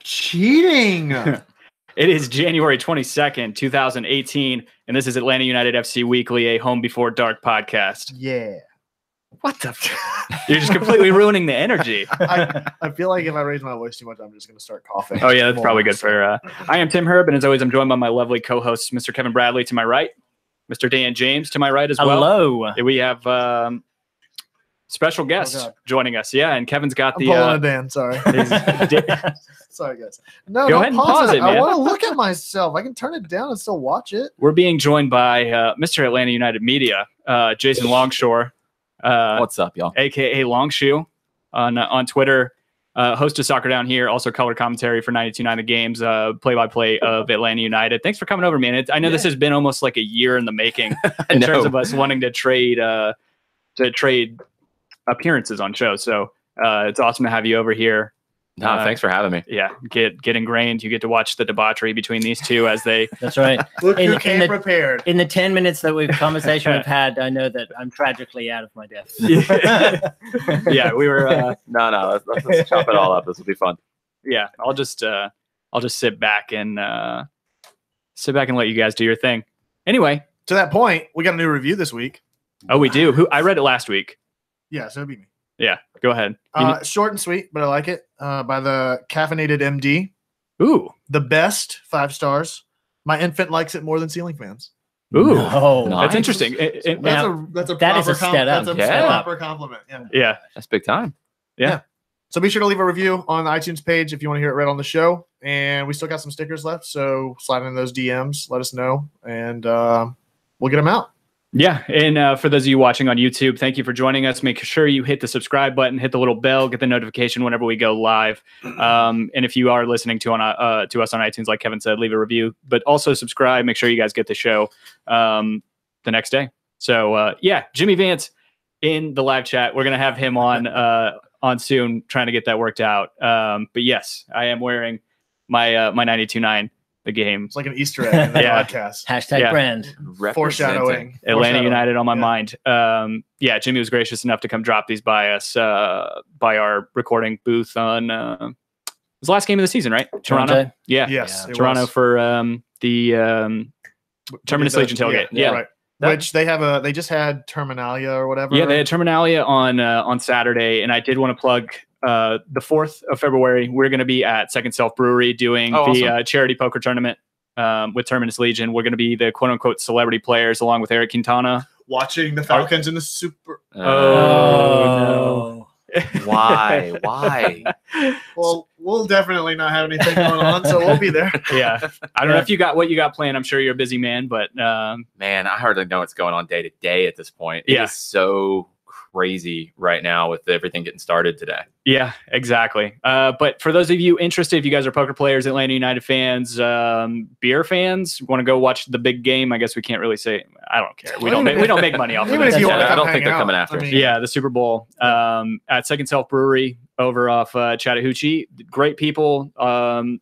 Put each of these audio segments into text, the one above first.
cheating. It is January 22nd, 2018, and this is Atlanta United FC Weekly, a Home Before Dark podcast. Yeah. What the? You're just completely ruining the energy. I feel like if I raise my voice too much, I'm just going to start coughing. Oh, yeah, that's probably good for... I am Tim Herb, and as always, I'm joined by my lovely co-hosts, Mr. Kevin Bradley to my right, Mr. Dan James to my right as well. Hello. We have special guest joining us. Yeah, and Kevin's got I'm pulling it in, sorry. Sorry, guys. No, Go ahead and pause it, man. I want to look at myself. I can turn it down and still watch it. We're being joined by Mr. Atlanta United Media, Jason Longshore. What's up, y'all? AKA Longshoe on Twitter. Host of Soccer Down Here, also color commentary for 92.9 The Games, play-by-play of Atlanta United. Thanks for coming over, man. I know this has been almost like a year in the making in terms of us wanting to trade appearances on shows. So it's awesome to have you over here. No, thanks for having me. Yeah, get ingrained. You get to watch the debauchery between these two as they. That's right. Look who came prepared. In the 10 minutes that we've had, I know that I'm tragically out of my depth. Yeah, we were. No, let's chop it all up. This will be fun. Yeah, I'll just sit back and let you guys do your thing. Anyway, to that point, we got a new review this week. Oh, we do. I read it last week. Yeah, so it'd be me. Yeah, go ahead. Short and sweet, but I like it. By the Caffeinated MD. Ooh. The best, 5 stars. My infant likes it more than ceiling fans. Ooh. No. Nice. That's interesting. That's a step up. proper compliment. Yeah. That's big time. Yeah. So be sure to leave a review on the iTunes page if you want to hear it read on the show. And we still got some stickers left, so slide in those DMs, let us know, and we'll get them out. Yeah, and for those of you watching on YouTube, thank you for joining us. Make sure you hit the subscribe button, hit the little bell, get the notification whenever we go live. And if you are listening to us on iTunes, like Kevin said, leave a review. But also subscribe. Make sure you guys get the show the next day. So, Jimmy Vance in the live chat. We're going to have him on soon, trying to get that worked out. But yes, I am wearing my 92.9 The Game. It's like an Easter egg in the podcast. Hashtag brand. Foreshadowing. Atlanta United on my mind. Jimmy was gracious enough to come drop these by us, by our recording booth on, it was the last game of the season, right? Toronto? Yeah. Yes. Toronto for the Terminus Legion tailgate. Yeah. Right. Which they just had Terminalia or whatever. Yeah, they had Terminalia on Saturday, and I did want to plug the 4th of February. We're going to be at Second Self Brewery doing the charity poker tournament with Terminus Legion. We're going to be the quote unquote celebrity players along with Eric Quintana. Watching the Falcons in the Super. No. Why? Well, we'll definitely not have anything going on, so we'll be there. Yeah. I don't know if you got what you got planned. I'm sure you're a busy man, but man, I hardly know what's going on day to day at this point. It is so crazy right now with everything getting started today. Yeah, exactly. But for those of you interested, if you guys are poker players, Atlanta United fans, beer fans, want to go watch the big game, I guess we can't really say. I don't care. We don't make money off of it. I don't think they're coming after us. Yeah, the Super Bowl at Second Self Brewery over off Chattahoochee. Great people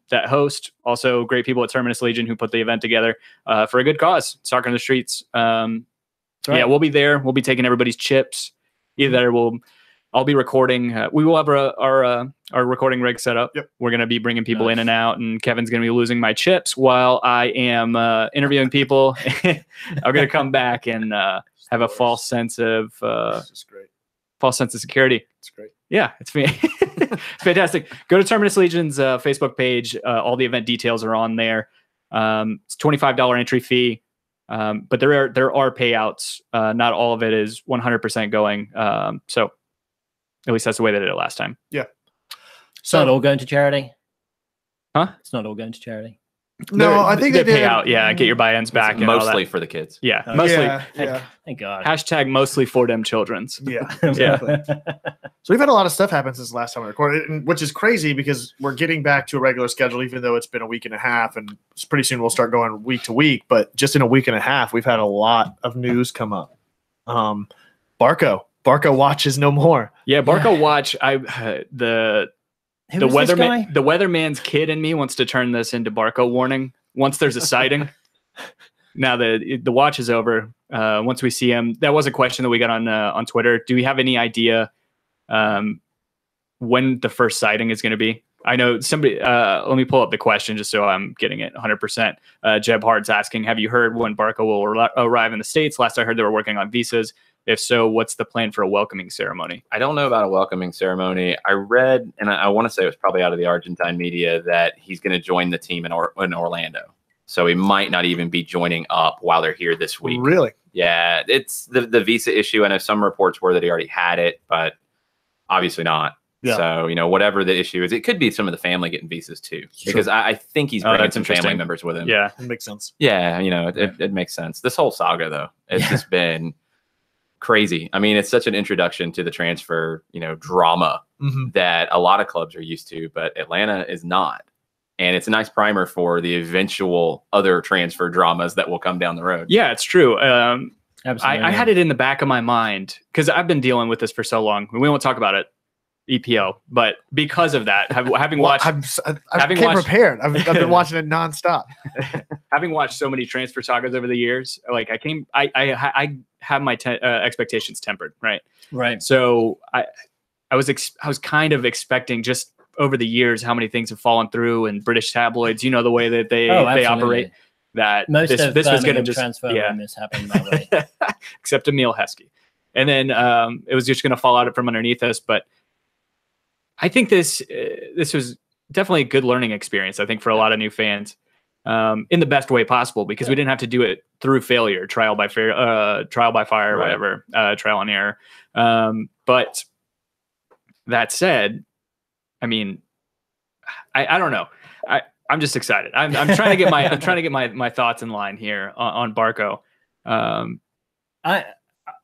that host. Also great people at Terminus Legion who put the event together for a good cause. Soccer in the streets. Yeah, we'll be there. We'll be taking everybody's chips. Either I'll be recording. We will have our recording rig set up. Yep. We're going to be bringing people in and out, and Kevin's going to be losing my chips while I am interviewing people. I'm going to come back and have a false sense of security. It's great. Yeah, it's fantastic. Go to Terminus Legion's Facebook page. All the event details are on there. It's $25 entry fee. But there are payouts. Not all of it is 100% going. So at least that's the way they did it last time. Yeah. It's not all going to charity. Huh? It's not all going to charity. No, I think they pay out. Yeah, get your buy-ins back. And mostly for the kids. Yeah, mostly. Yeah. Thank God. Hashtag mostly for them children's. Yeah. Yeah. So we've had a lot of stuff happen since the last time we recorded, which is crazy because we're getting back to a regular schedule, even though it's been a week and a half, and pretty soon we'll start going week to week. But just in a week and a half, we've had a lot of news come up. Barco Watch is no more. Yeah, Barco Watch. The weatherman's kid in me wants to turn this into Barco Warning. Once there's a sighting, now the watch is over. Once we see him, that was a question that we got on Twitter. Do we have any idea when the first sighting is going to be? I know somebody, let me pull up the question just so I'm getting it 100%. Jeb Hart's asking, have you heard when Barco will arrive in the States? Last I heard they were working on visas. If so, what's the plan for a welcoming ceremony? I don't know about a welcoming ceremony. I read, and I want to say it was probably out of the Argentine media, that he's going to join the team in Orlando. So he might not even be joining up while they're here this week. Really? Yeah, it's the visa issue. I know some reports were that he already had it, but obviously not. Yeah. So, whatever the issue is, it could be some of the family getting visas too, because I think he's bringing some family members with him. Yeah, it makes sense. Yeah, it makes sense. This whole saga, though, it's just been crazy. I mean, it's such an introduction to the transfer, drama that a lot of clubs are used to, but Atlanta is not. And it's a nice primer for the eventual other transfer dramas that will come down the road. Yeah, it's true. Absolutely. I had it in the back of my mind because I've been dealing with this for so long. We won't talk about it, EPL, but because of that, having watched, I came prepared. I've been watching it nonstop. Having watched so many transfer sagas over the years, like I have my expectations tempered, right? Right. So I was kind of expecting just over the years how many things have fallen through, and British tabloids, the way that they operate. That most this was going to just transfer rumors happen that way, except Emil Heskey, and then it was just going to fall out from underneath us. But I think this was definitely a good learning experience. I think for a lot of new fans, in the best way possible, because we didn't have to do it through failure, trial by fire, right. Whatever, trial and error. But that said, I mean, I don't know. I'm just excited. I'm trying to get my thoughts in line here on Barco. I'm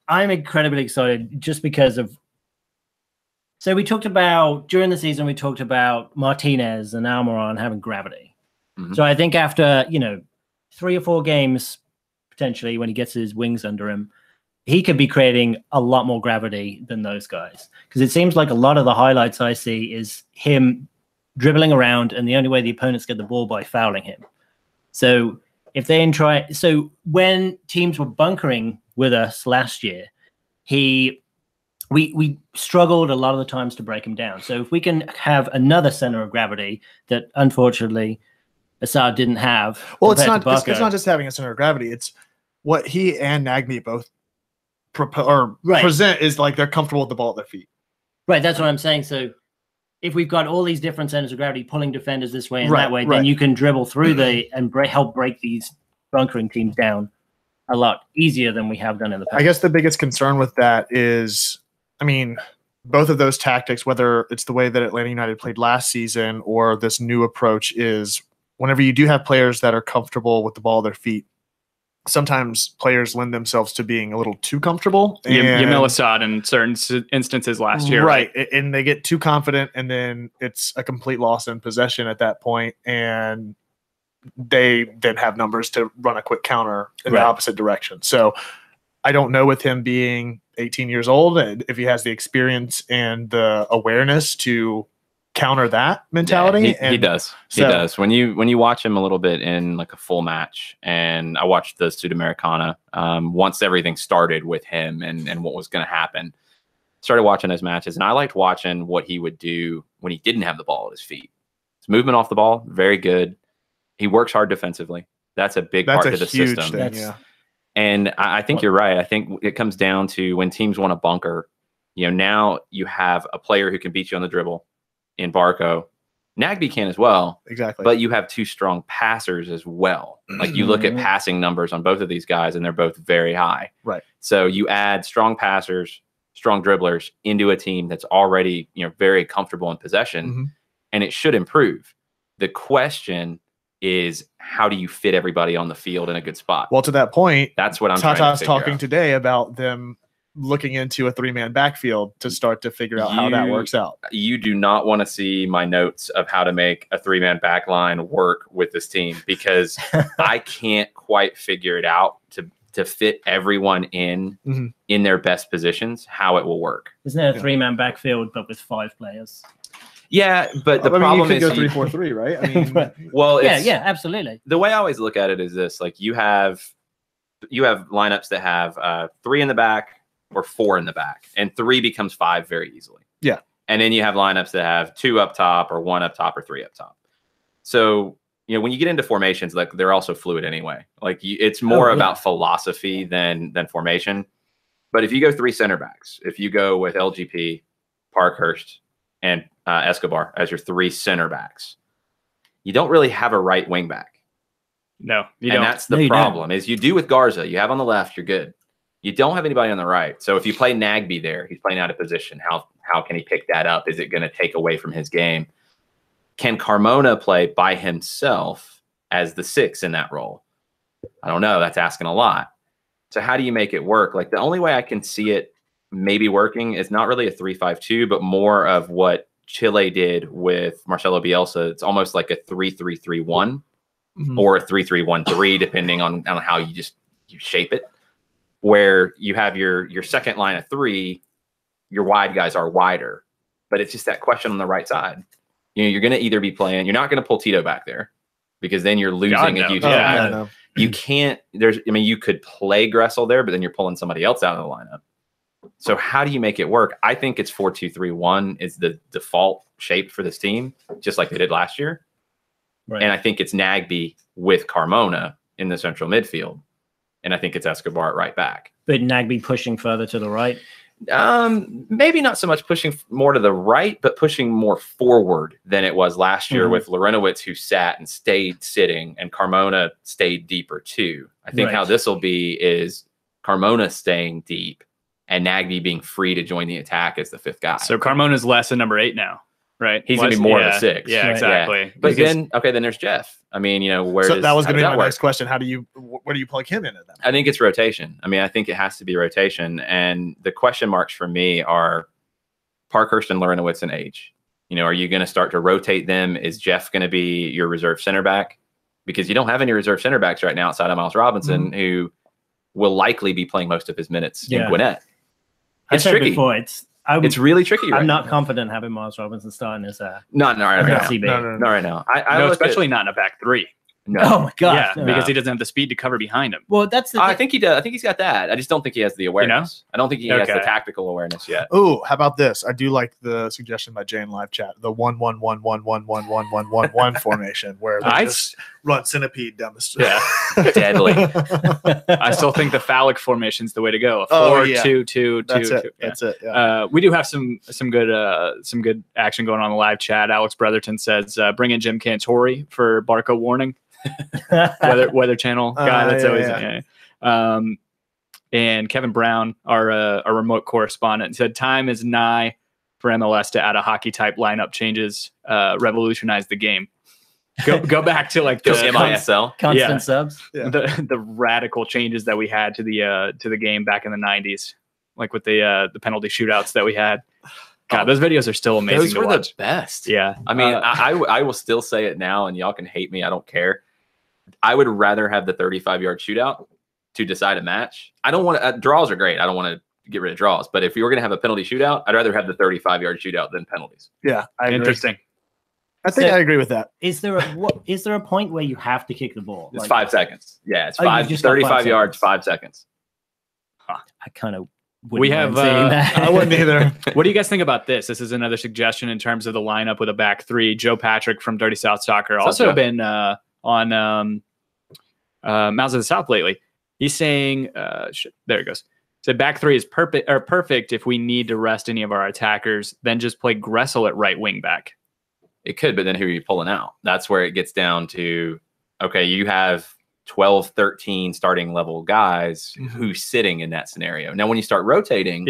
incredibly excited just because of. So we talked about during the season. We talked about Martinez and Almiron having gravity. Mm-hmm. So I think after 3 or 4 games, potentially when he gets his wings under him, he could be creating a lot more gravity than those guys. Because it seems like a lot of the highlights I see is him dribbling around, and the only way the opponents get the ball by fouling him. So if they so when teams were bunkering with us last year, we struggled a lot of the times to break him down. So if we can have another center of gravity that unfortunately Assad didn't have. Well, it's not just having a center of gravity. It's what he and Nagbe both present is like they're comfortable with the ball at their feet. Right. That's what I'm saying. So if we've got all these different centers of gravity pulling defenders this way and that way, then you can dribble through and help break these bunkering teams down a lot easier than we have done in the past. I guess the biggest concern with that is, I mean, both of those tactics, whether it's the way that Atlanta United played last season or this new approach, is whenever you do have players that are comfortable with the ball at their feet, sometimes players lend themselves to being a little too comfortable. Yamil Assad in certain instances last year. Right. And they get too confident, and then it's a complete loss in possession at that point, and they then have numbers to run a quick counter in the opposite direction. So I don't know, with him being 18 years old, if he has the experience and the awareness to counter that mentality. Yeah, he does. He does. When you watch him a little bit in like a full match, and I watched the Sudamericana once everything started with him and what was going to happen, started watching his matches, and I liked watching what he would do when he didn't have the ball at his feet. His movement off the ball, very good. He works hard defensively. That's a big part of the system. Yeah. And I think you're right. I think it comes down to when teams want to bunker, now you have a player who can beat you on the dribble in Barco. Nagbe can as well. Exactly. But you have 2 strong passers as well. Like you look at passing numbers on both of these guys, and they're both very high. Right. So you add strong passers, strong dribblers into a team that's already, very comfortable in possession, and it should improve. The question is, how do you fit everybody on the field in a good spot? Well, to that point, that's what I'm Tata's talking today about them looking into a 3-man backfield to start to figure out how that works out. You do not want to see my notes of how to make a 3-man back line work with this team, because I can't quite figure it out to fit everyone in their best positions, how it will work. Isn't it a 3-man backfield but with 5 players? Yeah, but the problem is you could go 3-4-3, right? I mean, well, yeah, absolutely. The way I always look at it is this: like you have lineups that have 3 in the back or 4 in the back, and 3 becomes 5 very easily. Yeah. And then you have lineups that have 2 up top or 1 up top or 3 up top. So, when you get into formations, like they're also fluid anyway. Like it's more about philosophy than formation. But if you go 3 center backs, if you go with LGP, Parkhurst, and Escobar as your 3 center backs, you don't really have a right wing back. No, you don't. And that's the problem is you do with Garza. You have on the left, you're good. You don't have anybody on the right. So if you play Nagby there, he's playing out of position. How can he pick that up? Is it going to take away from his game? Can Carmona play by himself as the 6 in that role? I don't know. That's asking a lot. So how do you make it work? Like the only way I can see it maybe working is not really a 3-5-2, but more of what Chile did with Marcelo Bielsa. It's almost like a 3-3-3-1 or a 3-3-1-3, depending on how you shape it, where you have your second line of 3, your wide guys are wider, but it's just that question on the right side. You're going to either be playing, you're not going to pull Tito back there because then you're losing a huge impact. You can't, you could play Gressel there, but then you're pulling somebody else out of the lineup. So how do you make it work? I think it's 4-2-3-1 is the default shape for this team, just like they did last year. Right. And I think it's Nagby with Carmona in the central midfield. And I think it's Escobar at right back. But Nagby pushing further to the right? Maybe not so much pushing more to the right, but pushing more forward than it was last year with Lorenowitz, who sat and stayed sitting, and Carmona stayed deeper too. I think how this will be is Carmona staying deep and Nagby being free to join the attack as the 5th guy. So Carmona's less than number 8 now, right? He's going to be more of a 6. Yeah, exactly. Yeah. But then there's Jeff. I mean, where so that was going to be my next question. Where do you plug him in at that? I think it's rotation. I mean, I think it has to be rotation. And the question marks for me are Parkhurst and Lorenowitz in age. Are you going to start to rotate them? Is Jeff going to be your reserve center back? Because you don't have any reserve center backs right now outside of Miles Robinson, who will likely be see most of his minutes in Gwinnett. It's tricky. Before, it's really tricky. I'm not confident having Miles Robinson starting as a not right now. No, right now. Especially not in a back 3. No. Oh my gosh. Yeah, because he doesn't have the speed to cover behind him. Well, that's the I think he does. I think he's got that. I just don't think he has the awareness. I don't think he has the tactical awareness yet. Oh, how about this? I do like the suggestion by Jay in live chat, the 1-1-1-1-1-1-1-1-1-1 formation, where they just run centipede down the street. Yeah, deadly. I still think the phallic formation's the way to go. 4-2-2-2. That's it. Yeah. We do have some good action going on in the live chat. Alex Brotherton says, "Bring in Jim Cantori for Barco Warning." Weather Channel guy. That's always. And Kevin Brown, our remote correspondent, said time is nigh for MLS to add a hockey type lineup changes, revolutionize the game. Go back to like the MISL constant subs. Yeah. The radical changes that we had to the game back in the 90s, like with the penalty shootouts that we had. God, those videos are still amazing. Those were the best. Yeah. I mean, I will still say it now, and y'all can hate me. I don't care. I would rather have the 35-yard shootout to decide a match. I don't want to. Draws are great. I don't want to get rid of draws. But if you were going to have a penalty shootout, I'd rather have the 35-yard shootout than penalties. Yeah, interesting. I think I agree with that. Is there a point where you have to kick the ball? It's 5 seconds. Yeah, it's 35 yards, 5 seconds. Huh. I kind of. We have. I wouldn't either. What do you guys think about this? This is another suggestion in terms of the lineup with a back 3. Joe Patrick from Dirty South Soccer also been on Mouths of the South lately. He's saying, there it goes. So back 3 is perfect if we need to rest any of our attackers. Then just play Gressel at right wing back. It could, but then who are you pulling out? That's where it gets down to. Okay, you have 12, 13 starting level guys who's sitting in that scenario. Now, when you start rotating,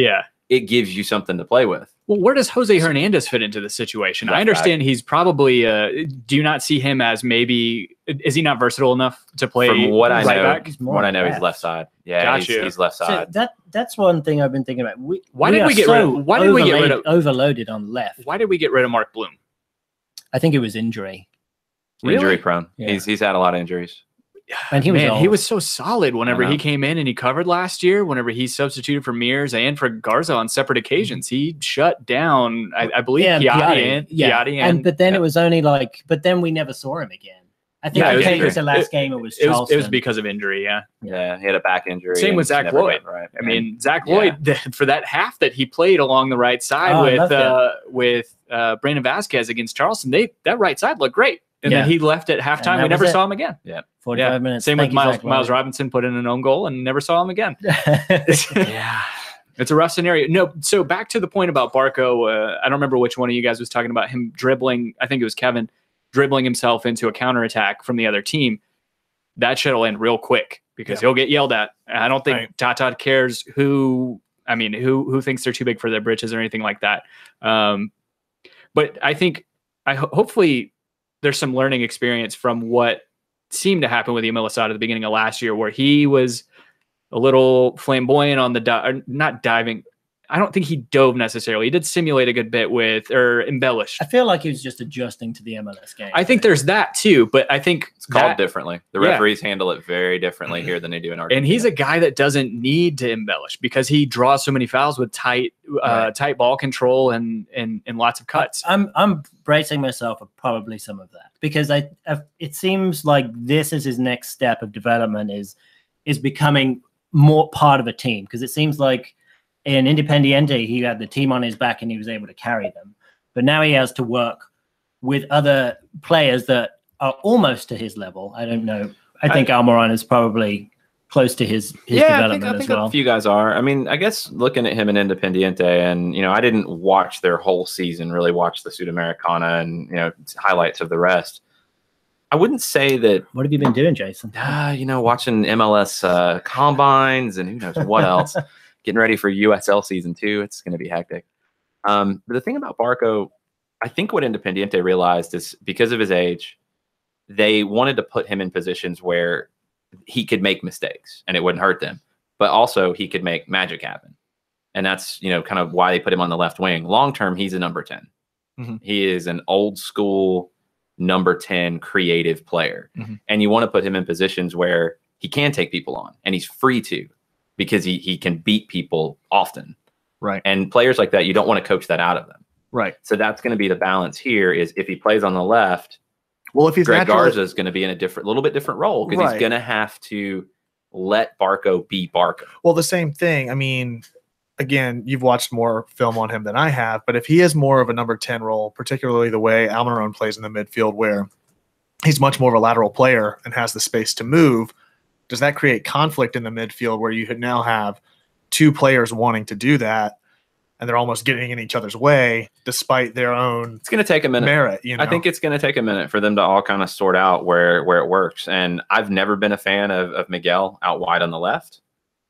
it gives you something to play with. Well, where does Jose Hernandez fit into the situation? I understand he's probably. Do you not see him as maybe? Is he not versatile enough to play? From what I know, back? he's left side. Yeah, he's left side. So that's one thing I've been thinking about. Why did we get rid of overloaded on left? Why did we get rid of Mark Bloom? I think it was injury. Injury prone. Yeah. He's had a lot of injuries. And he was so solid whenever he came in and he covered last year. Whenever he substituted for Mears and for Garza on separate occasions, he shut down. I believe Piatti. But then it was only but then we never saw him again. I think Yeah, he it came was- the last game. It was It Charleston. was because of injury. Yeah. Yeah, he had a back injury. Same and with Zach never Lloyd. got right. I mean, Zach yeah. Lloyd for that half that he played along the right side Oh, I love with Brandon Vasquez against Charleston. That right side looked great, and Yeah. then he left at And halftime. that We never was it. saw him again. 45 minutes. Same Thank with you, Zach Miles Lloyd. Robinson put in an own goal and never saw him again. Yeah. It's a rough scenario. No, so back to the point about Barco. I don't remember which one of you guys was talking about him dribbling. I think it was Kevin dribbling himself into a counterattack from the other team. That shit'll end real quick because he'll get yelled at. I don't think Tata cares who thinks they're too big for their britches or anything like that. But I think hopefully there's some learning experience from what seemed to happen with Emil Assad at the beginning of last year, where he was a little flamboyant on the not diving. I don't think he dove necessarily. He did simulate a good bit or embellish. I feel like he was just adjusting to the MLS game. I think there's that too, but I think It's called differently. The Yeah. referees handle it very differently here than they do in Argentina. and he's a guy that doesn't need to embellish because he draws so many fouls with tight ball control and lots of cuts. I'm bracing myself for probably some of that because it seems like this is his next step of development is becoming more part of a team, because it seems like in Independiente he had the team on his back and he was able to carry them, but now he has to work with other players that are almost to his level. I don't know. I think Almiron is probably close to his development I think as well. a few guys are. I mean, I guess looking at him in Independiente, and I didn't watch their whole season, really watch the Sudamericana and highlights of the rest. I wouldn't say that. What have you been doing, Jason? Watching MLS combines and who knows what else. Getting ready for USL season 2. It's going to be hectic. But the thing about Barco, I think what Independiente realized is because of his age, they wanted to put him in positions where he could make mistakes and it wouldn't hurt them, but also he could make magic happen. And that's, kind of why they put him on the left wing. Long term, he's a number 10. Mm-hmm. He is an old school number 10 creative player. Mm-hmm. And you want to put him in positions where he can take people on and he's free to, because he can beat people often. Right. And players like that, you don't want to coach that out of them. Right. So that's going to be the balance here is if he plays on the left, Well, if he's Greg naturally- Garza is going to be in a little bit different role because Right. he's going to have to let Barco be Barco. Well, the same thing. I mean, again, you've watched more film on him than I have, but if he has more of a number 10 role, particularly the way Almiron plays in the midfield, where he's much more of a lateral player and has the space to move, does that create conflict in the midfield where you could now have two players wanting to do that and they're almost getting in each other's way despite their own It's going to take a minute. merit? I think it's going to take a minute for them to all kind of sort out where it works. And I've never been a fan of Miguel out wide on the left,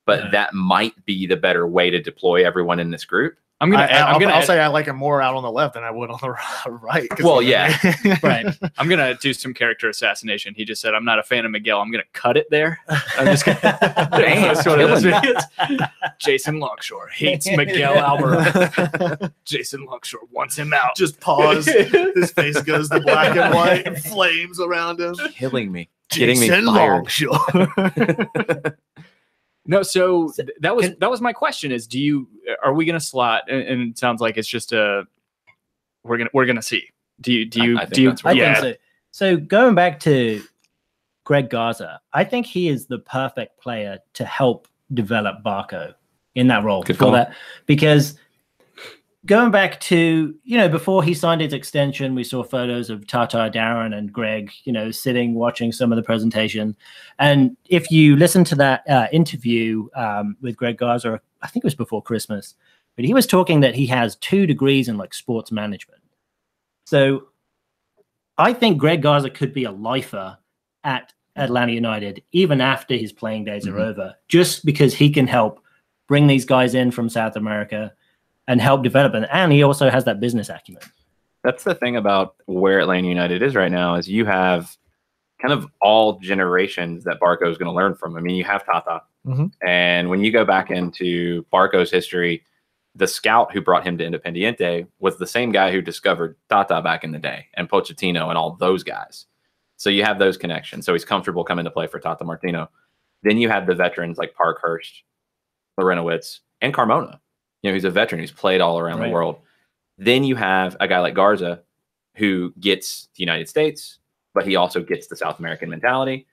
but that might be the better way to deploy everyone in this group. I'll say I like him more out on the left than I would on the right. Well, yeah. Right. I'm gonna do some character assassination. He just said, "I'm not a fan of Miguel." I'm gonna cut it there. I'm just gonna. That's what it is. Jason Longshore hates Miguel Almiron. Jason Longshore wants him out. Just pause. His face goes to black and white and flames around him. Killing me. Getting me Jason fired. Longshore. No, so that was my question: is are we gonna slot? And it sounds like it's just we're gonna see. Do you I think that's I right. think so. So going back to Greg Garza, I think he is the perfect player to help develop Barco in that role. Good call. Because going back to, before he signed his extension, we saw photos of Tata, Darren, and Greg, sitting, watching some of the presentation. And if you listen to that interview with Greg Garza, I think it was before Christmas, but he was talking that he has 2 degrees in sports management. So I think Greg Garza could be a lifer at Atlanta United, even after his playing days are over, just because he can help bring these guys in from South America and help develop it. And he also has that business acumen. That's the thing about where Atlanta United is right now is you have kind of all generations that Barco is going to learn from. I mean, you have Tata. And when you go back into Barco's history, the scout who brought him to Independiente was the same guy who discovered Tata back in the day and Pochettino and all those guys. So you have those connections. So he's comfortable coming to play for Tata Martino. Then you have the veterans like Parkhurst, Lorenowitz, and Carmona. He's a veteran who's played all around the world. Then you have a guy like Garza who gets the United States, but he also gets the South American mentality.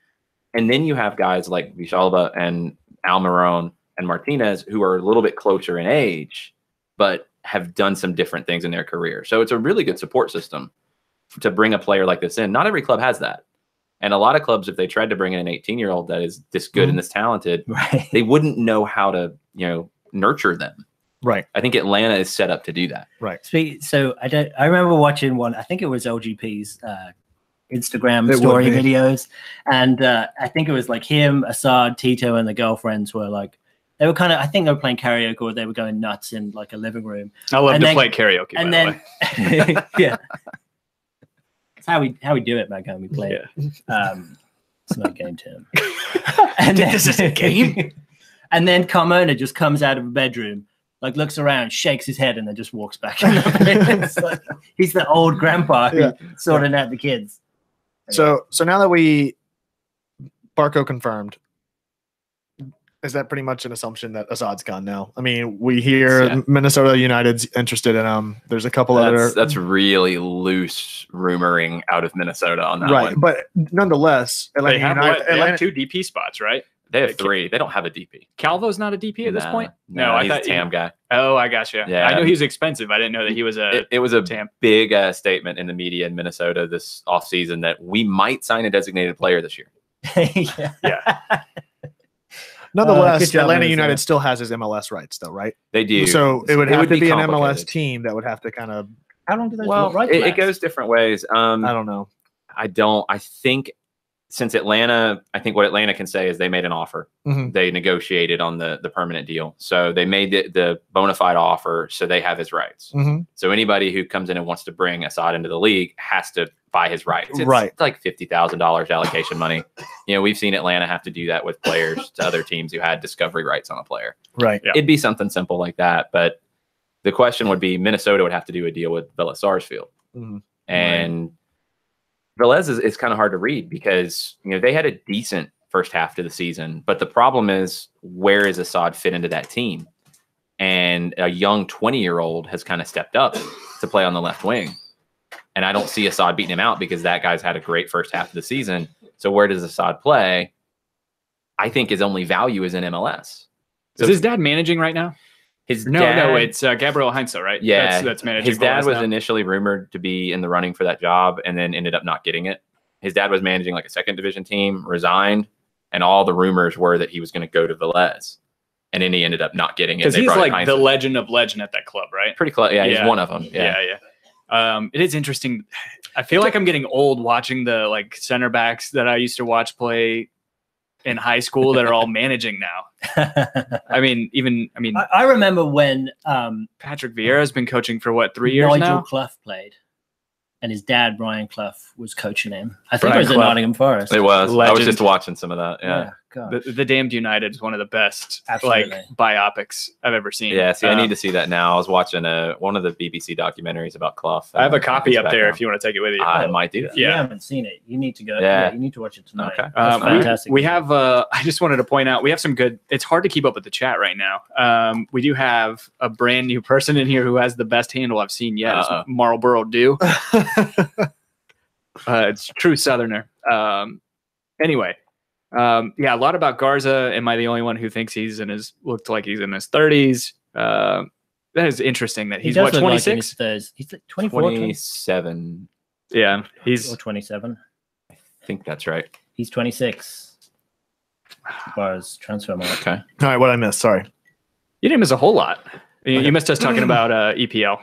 And then you have guys like Villalba and Almiron and Martinez, who are a little bit closer in age, but have done some different things in their career. So it's a really good support system to bring a player like this in. Not every club has that. And a lot of clubs, if they tried to bring in an 18-year-old that is this good and this talented, they wouldn't know how to, nurture them. Right. I think Atlanta is set up to do that. Right. So I remember watching one, I think it was LGP's Instagram story videos. And I think it was like him, Assad, Tito, and the girlfriends were like, they were kind of, I think they were playing karaoke or they were going nuts in like a living room. I love to play karaoke, and by the way. Yeah. That's how we do it back home. We play it. It's not a game term. And then, this is a game? And then Carmona just comes out of a bedroom, like looks around, shakes his head, and then just walks back in the bed. It's like, he's the old grandpa who's sorting out the kids. So now that Barco confirmed, is that pretty much an assumption that Assad's gone now? I mean, we hear Minnesota United's interested in him. There's a couple other. That's really loose rumoring out of Minnesota on that one. But nonetheless, they have 2 DP spots, right? They have 3. They don't have a DP. Calvo's not a DP at this point? No, I he's thought a TAM guy. Oh, I gotcha. Yeah. I knew he was expensive. I didn't know that he was a It was a TAM. big statement in the media in Minnesota this offseason that we might sign a designated player this year. Yeah. Nonetheless, Atlanta United still has his MLS rights, though, right? They do. So it would have to be an MLS complicated. team that would have to kind of. How long do those rights last? It goes different ways. I don't know. I think since Atlanta, I think what Atlanta can say is they made an offer. Mm-hmm. They negotiated on the permanent deal. So they made the bona fide offer, so they have his rights. Mm-hmm. So anybody who comes in and wants to bring Assad into the league has to buy his rights. It's like $50,000 allocation money. We've seen Atlanta have to do that with players to other teams who had discovery rights on a player. Right. Yeah. It'd be something simple like that. But the question would be Minnesota would have to do a deal with Vélez Sarsfield. Mm-hmm. And Velez is kind of hard to read because, they had a decent first half to the season. But the problem is, where is Assad fit into that team? And a young 20-year-old has kind of stepped up to play on the left wing. And I don't see Assad beating him out because that guy's had a great first half of the season. So where does Assad play? I think his only value is in MLS. So is his dad managing right now? No, it's Gabriel Heinze, right? Yeah, that's managing. His dad was initially rumored to be in the running for that job and then ended up not getting it. His dad was managing like a second division team, resigned, and all the rumors were that he was going to go to Velez. And then he ended up not getting it. Because he's like the legend of legend at that club, right? Pretty close. Yeah, he's one of them. Yeah. It is interesting. I feel like I'm getting old watching the like center backs that I used to watch play in high school that are all managing now. I remember when Patrick Vieira's been coaching for what, 3 years now? Nigel Clough played, and his dad Brian Clough was coaching him. I think it was at Nottingham Forest. It was. Legend. I was just watching some of that. Yeah. The Damned United is one of the best biopics I've ever seen. Yeah, I need to see that now. I was watching one of the BBC documentaries about Clough. I have a copy up there if you want to take it with you. I might do that. If you haven't seen it, you need to go. Yeah, you need to watch it tonight. Okay. Fantastic. We have, I just wanted to point out, we have some good, it's hard to keep up with the chat right now. We do have a brand new person in here who has the best handle I've seen yet. It's Marlboro Dew. It's true Southerner. Anyway. A lot about Garza. Am I the only one who thinks looked like he's in his 30s? That is interesting that he's 26? Like he's 24, 27. Yeah, he's 27. I think that's right. He's 26. As far as transfer market. Okay. All right, what I missed? Sorry. You didn't miss a whole lot. You missed us talking about EPL.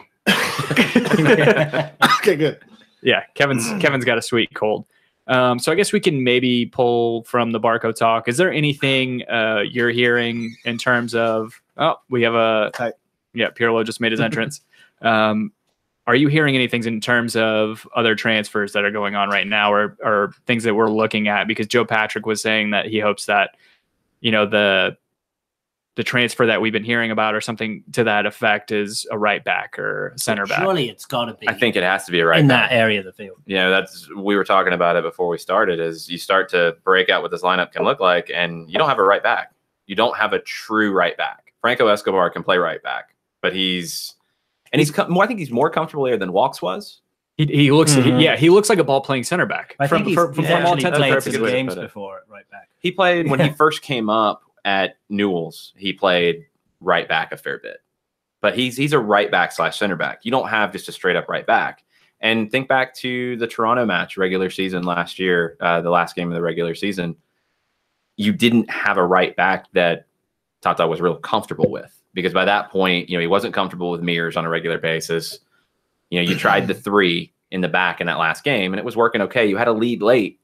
Okay, good. Yeah, Kevin's got a sweet cold. So I guess we can maybe pull from the Barco talk. Is there anything you're hearing in terms of? Oh, we have Pirlo just made his entrance. Are you hearing anything in terms of other transfers that are going on right now, or things that we're looking at? Because Joe Patrick was saying that he hopes that the transfer that we've been hearing about or something to that effect is a right back or a center back. Surely it's got to be. I think it has to be a right in back. That area of the field. We were talking about it before we started, is you start to break out what this lineup can look like, and you don't have a right back. You don't have a true right back. Franco Escobar can play right back, but I think he's more comfortable there than Walks was. He looks he looks like a ball playing center back. I think he's from all actually intents and played purposes. some games before at right back. He played when he first came up at Newell's. He played right back a fair bit, but he's a right back / center back. You don't have just a straight up right back. And think back to the Toronto match regular season last year, the last game of the regular season. You didn't have a right back that Tata was real comfortable with, because by that point, he wasn't comfortable with Mears on a regular basis. You tried the 3 in the back in that last game, and it was working okay. You had a lead late.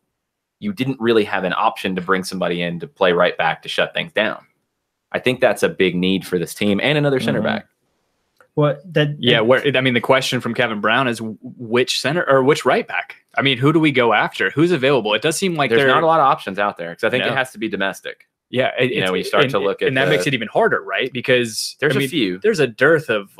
You didn't really have an option to bring somebody in to play right back to shut things down. I think that's a big need for this team, and another center back. The question from Kevin Brown is which center or which right back? I mean, who do we go after? Who's available? It does seem like there's not a lot of options out there, because I think it has to be domestic. Yeah, we start to look at, and that makes it even harder, right? Because there's a few. There's a dearth of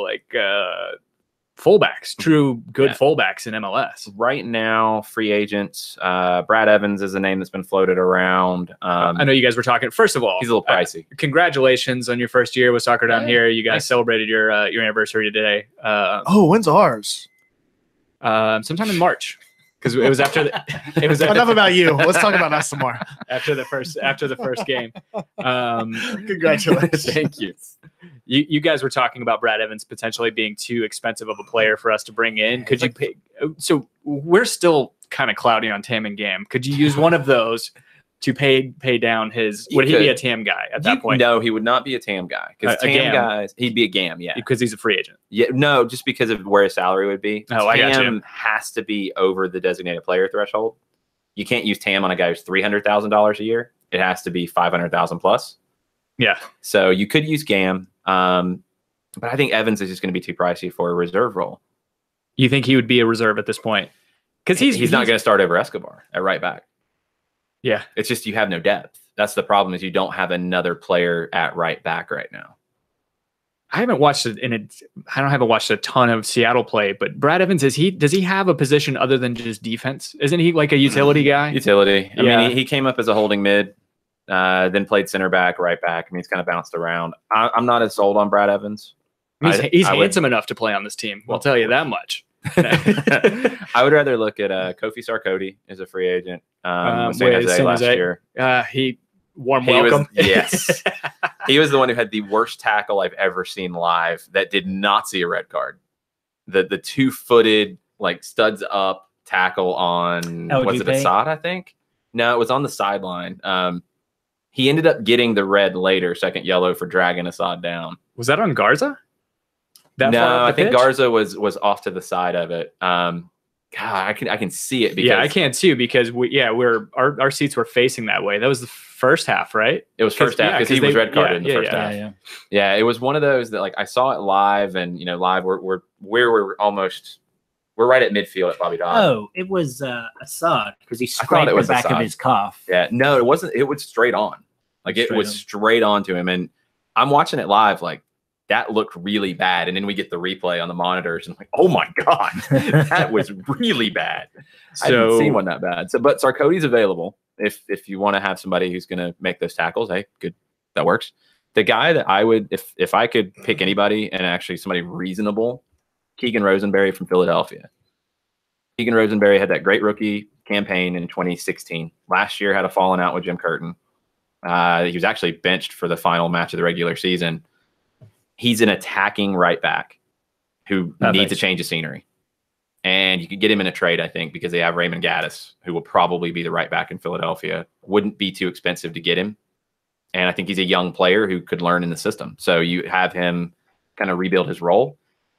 fullbacks, true good fullbacks in MLS right now. Free agents. Brad Evans is a name that's been floated around. I know you guys were talking. First of all, he's a little pricey. Congratulations on your first year with Soccer Down Here. You guys celebrated your anniversary today. When's ours? Sometime in March. Because it was after it was enough about you. Let's talk about us some more. After the first game. Congratulations. Thank you. You guys were talking about Brad Evans potentially being too expensive of a player for us to bring in. Could you pay? So we're still kind of cloudy on Tam and Gam. Could you use one of those to pay down his? Would he be a Tam guy at that point? No, he would not be a Tam guy, because Tam guys, he'd be a Gam, because he's a free agent. Yeah, no, just because of where his salary would be. Oh, I got you. Tam has to be over the designated player threshold. You can't use Tam on a guy who's $300,000 a year. It has to be $500,000 plus. Yeah. So you could use Gam, but I think Evans is just going to be too pricey for a reserve role. You think he would be a reserve at this point? Because he's not going to start over Escobar at right back. Yeah, it's just you have no depth. That's the problem, is you don't have another player at right back right now. I haven't watched it, I haven't watched a ton of Seattle play, but Brad Evans, does he have a position other than just defense? Isn't he like a utility guy? Utility. I mean, he came up as a holding mid, then played center back, right back. I mean, he's kind of bounced around. I'm not as sold on Brad Evans. He's handsome enough to play on this team. I'll tell you that much. I would rather look at Kofi Sarkodie as a free agent. San Jose last year. He welcome. Yes. He was the one who had the worst tackle I've ever seen live that did not see a red card. The 2-footed, studs up tackle on LGP? Was it Assad, I think? No, it was on the sideline. He ended up getting the red later, second yellow, for dragging Assad down. Was that on Garza? No, I think Garza was off to the side of it. God, I can see it. Because I can too, because our seats were facing that way. That was the first half, right? It was first half, because he was red carded in the first half. Yeah, it was one of those that I saw it live, and live we're right at midfield at Bobby Dodd. Oh, it was Assad, because he scraped the back of his calf. Yeah, no, it wasn't. It was straight on. It was straight on to him, and I'm watching it live. That looked really bad. And then we get the replay on the monitors, and oh my God, that was really bad. I didn't see one that bad. But Sarkodie's available if you want to have somebody who's going to make those tackles. Hey, good. That works. The guy that I would, if I could pick anybody, and actually somebody reasonable, Keegan Rosenberry from Philadelphia. Keegan Rosenberry had that great rookie campaign in 2016. Last year had a falling out with Jim Curtin. He was actually benched for the final match of the regular season. He's an attacking right back who needs to change the scenery. And you could get him in a trade, I think, because they have Raymond Gaddis, who will probably be the right back in Philadelphia. Wouldn't be too expensive to get him. And I think he's a young player who could learn in the system. So you have him kind of rebuild his role.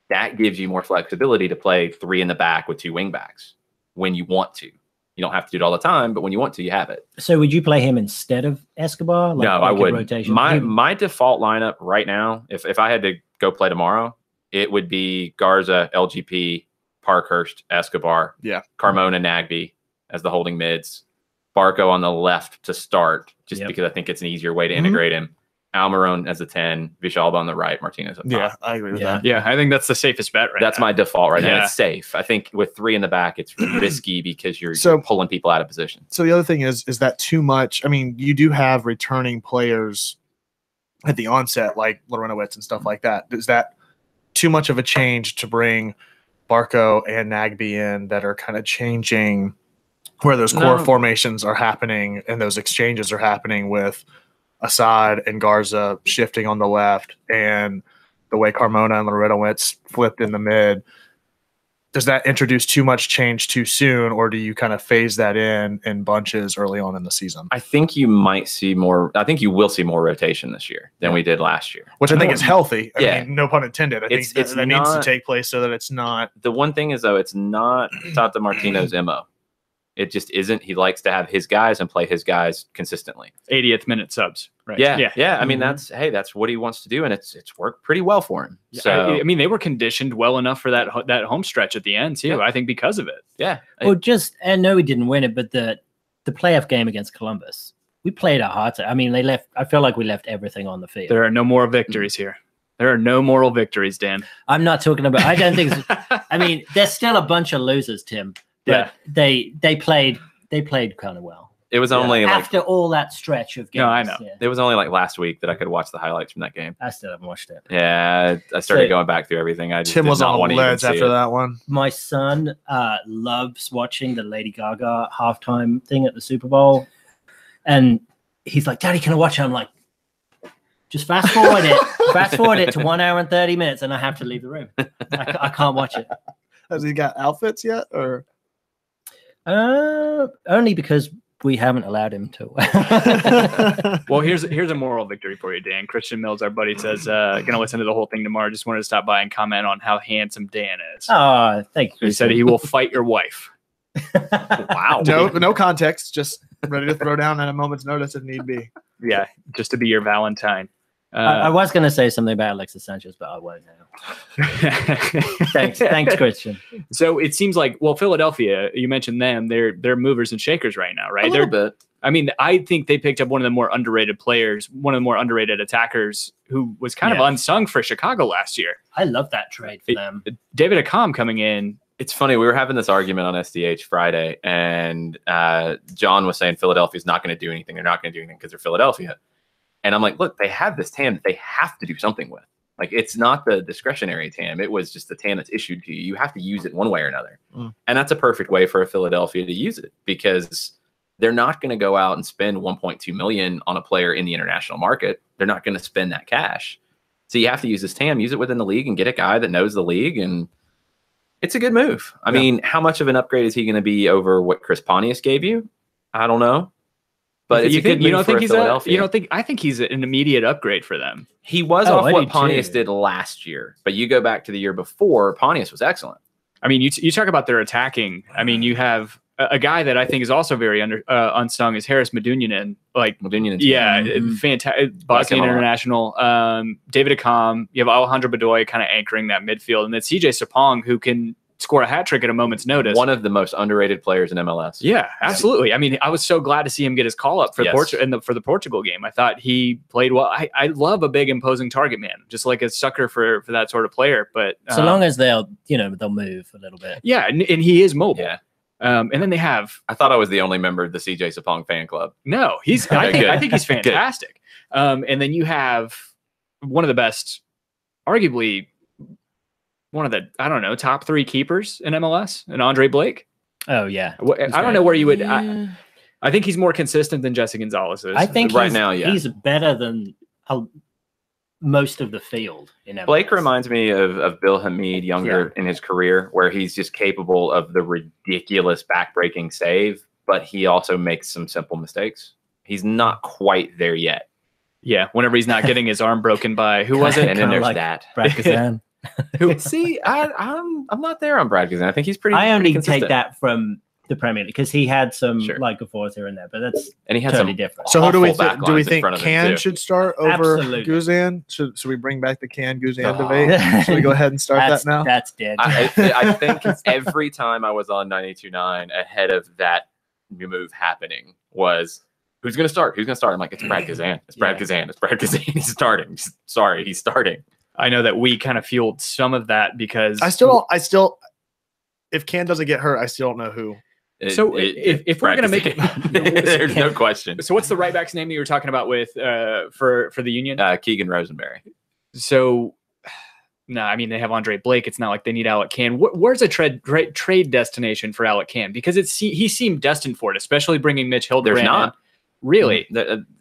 That gives you more flexibility to play 3 in the back with 2 wing backs when you want to. You don't have to do it all the time, but when you want to, you have it. So would you play him instead of Escobar? No, I wouldn't. My default lineup right now, if I had to go play tomorrow, it would be Garza, LGP, Parkhurst, Escobar, Carmona, Nagby as the holding mids, Barco on the left to start, just because I think it's an easier way to integrate him. Almiron as a 10, Villalba on the right, Martinez up top. Yeah, I agree with that. Yeah, I think that's the safest bet That's my default right now. It's safe. I think with 3 in the back, it's risky because you're pulling people out of position. So the other thing is that too much? I mean, you do have returning players at the onset, like Lorenowitz and stuff like that. Is that too much of a change to bring Barco and Nagby in that are kind of changing where those core formations are happening and those exchanges are happening with Assad and Garza shifting on the left and the way Carmona and Loretto Wentz flipped in the mid? Does that introduce too much change too soon, or do you kind of phase that in bunches early on in the season? I think you might see more. I think you will see more rotation this year than we did last year, which I think is healthy. Yeah. I mean, no pun intended. I think that needs to take place so that it's not. The one thing is, though, it's not Tata Martino's MO. It just isn't. He likes to have his guys and play his guys consistently. 80th minute subs, right? Yeah. I mean, that's what he wants to do, and it's worked pretty well for him. So I mean, they were conditioned well enough for that home stretch at the end too. Yeah. I think because of it. Yeah. Well, I know we didn't win it, but the playoff game against Columbus, we played our hearts out. I mean, they left. I feel like we left everything on the field. There are no moral victories here. There are no moral victories, Dan. I'm not talking about. I don't think. I mean, there's still a bunch of losers, Tim. But they played kind of well. It was only after all that stretch of games. No, I know. Yeah. It was only like last week that I could watch the highlights from that game. I still haven't watched it. Yeah, I started going back through everything. I just Tim was on the ledge after that one. My son loves watching the Lady Gaga halftime thing at the Super Bowl, and he's like, "Daddy, can I watch it?" I'm like, "Just fast forward it to 1 hour and 30 minutes, and I have to leave the room. I can't watch it." Has he got outfits yet, or? Only because we haven't allowed him to. Well, here's a moral victory for you, Dan. Christian Mills, our buddy, says gonna listen to the whole thing tomorrow. Just wanted to stop by and comment on how handsome Dan is. Oh, thank you. He said he will fight your wife. Wow. No context, just ready to throw down at a moment's notice if need be. Yeah, just to be your Valentine. I was going to say something about Alexis Sanchez, but I won't now. Thanks, Christian. So it seems like, well, Philadelphia, you mentioned them, they're movers and shakers right now, right? A little bit. I mean, I think they picked up one of the more underrated players, one of the more underrated attackers who was kind of unsung for Chicago last year. I love that trade for them. David Accam coming in. It's funny. We were having this argument on SDH Friday, and John was saying Philadelphia's not going to do anything. They're not going to do anything because they're Philadelphia. And I'm like, look, they have this TAM that they have to do something with. Like, it's not the discretionary TAM. It was just the TAM that's issued to you. You have to use it one way or another. And that's a perfect way for Philadelphia to use it, because they're not going to go out and spend $1.2 million on a player in the international market. They're not going to spend that cash. So you have to use this TAM, use it within the league, and get a guy that knows the league. And it's a good move. I mean, how much of an upgrade is he going to be over what Chris Pontius gave you? I don't know. But it's a good move for Philadelphia. I think he's an immediate upgrade for them. He was off what Pontius did last year, but you go back to the year before, Pontius was excellent. I mean, you talk about their attacking. I mean, you have a guy that I think is also very unsung is Harris Medunjanin. Fantastic. Bosnian international. David Accam. You have Alejandro Bedoya kind of anchoring that midfield, and then CJ Sapong, who can score a hat trick at a moment's notice. One of the most underrated players in MLS. Yeah, absolutely. I mean, I was so glad to see him get his call up for for the Portugal game. I thought he played well. I love a big imposing target man, just like a sucker for that sort of player. But so long as they'll move a little bit. Yeah, and he is mobile. Yeah. And then they have. I thought I was the only member of the CJ Sapong fan club. No, I think he's fantastic. And then you have one of the best, arguably one of the, top 3 keepers in MLS, and Andre Blake. Oh, yeah. I don't know where you would. Yeah. I think he's more consistent than Jesse Gonzalez is. I think right now, he's better than most of the field in MLS. Blake reminds me of Bill Hamid younger in his career, where he's just capable of the ridiculous backbreaking save, but he also makes some simple mistakes. He's not quite there yet. Yeah, whenever he's not getting his arm broken by who was it? And then there's that. Brad Kazan. See, I'm not there on Brad Kazan. I think he's pretty. I only consistent. take that from the Premier League because he had some gaffords here and there, but that's and he had totally some different. So who do we think Can should start over Guzan? Should we bring back the Can Guzan debate? Should we go ahead and start that now? That's dead. I think every time I was on 92.9 ahead of that move happening was who's going to start? Who's going to start? I'm like, it's Brad Kazan. It's Brad Kazan. It's Brad Kazan. He's starting. Sorry, he's starting. I know that we kind of fueled some of that because I still, if Can doesn't get hurt, I still don't know who. If we're going to make it, there's no question. So what's the right back's name that you were talking about with for the Union? Keegan Rosenberry. So No, I mean, they have Andre Blake. It's not like they need Alec Can. Where's a trade destination for Alec Can? Because he seemed destined for it, especially bringing Mitch Hildebrandt. There's not. Really?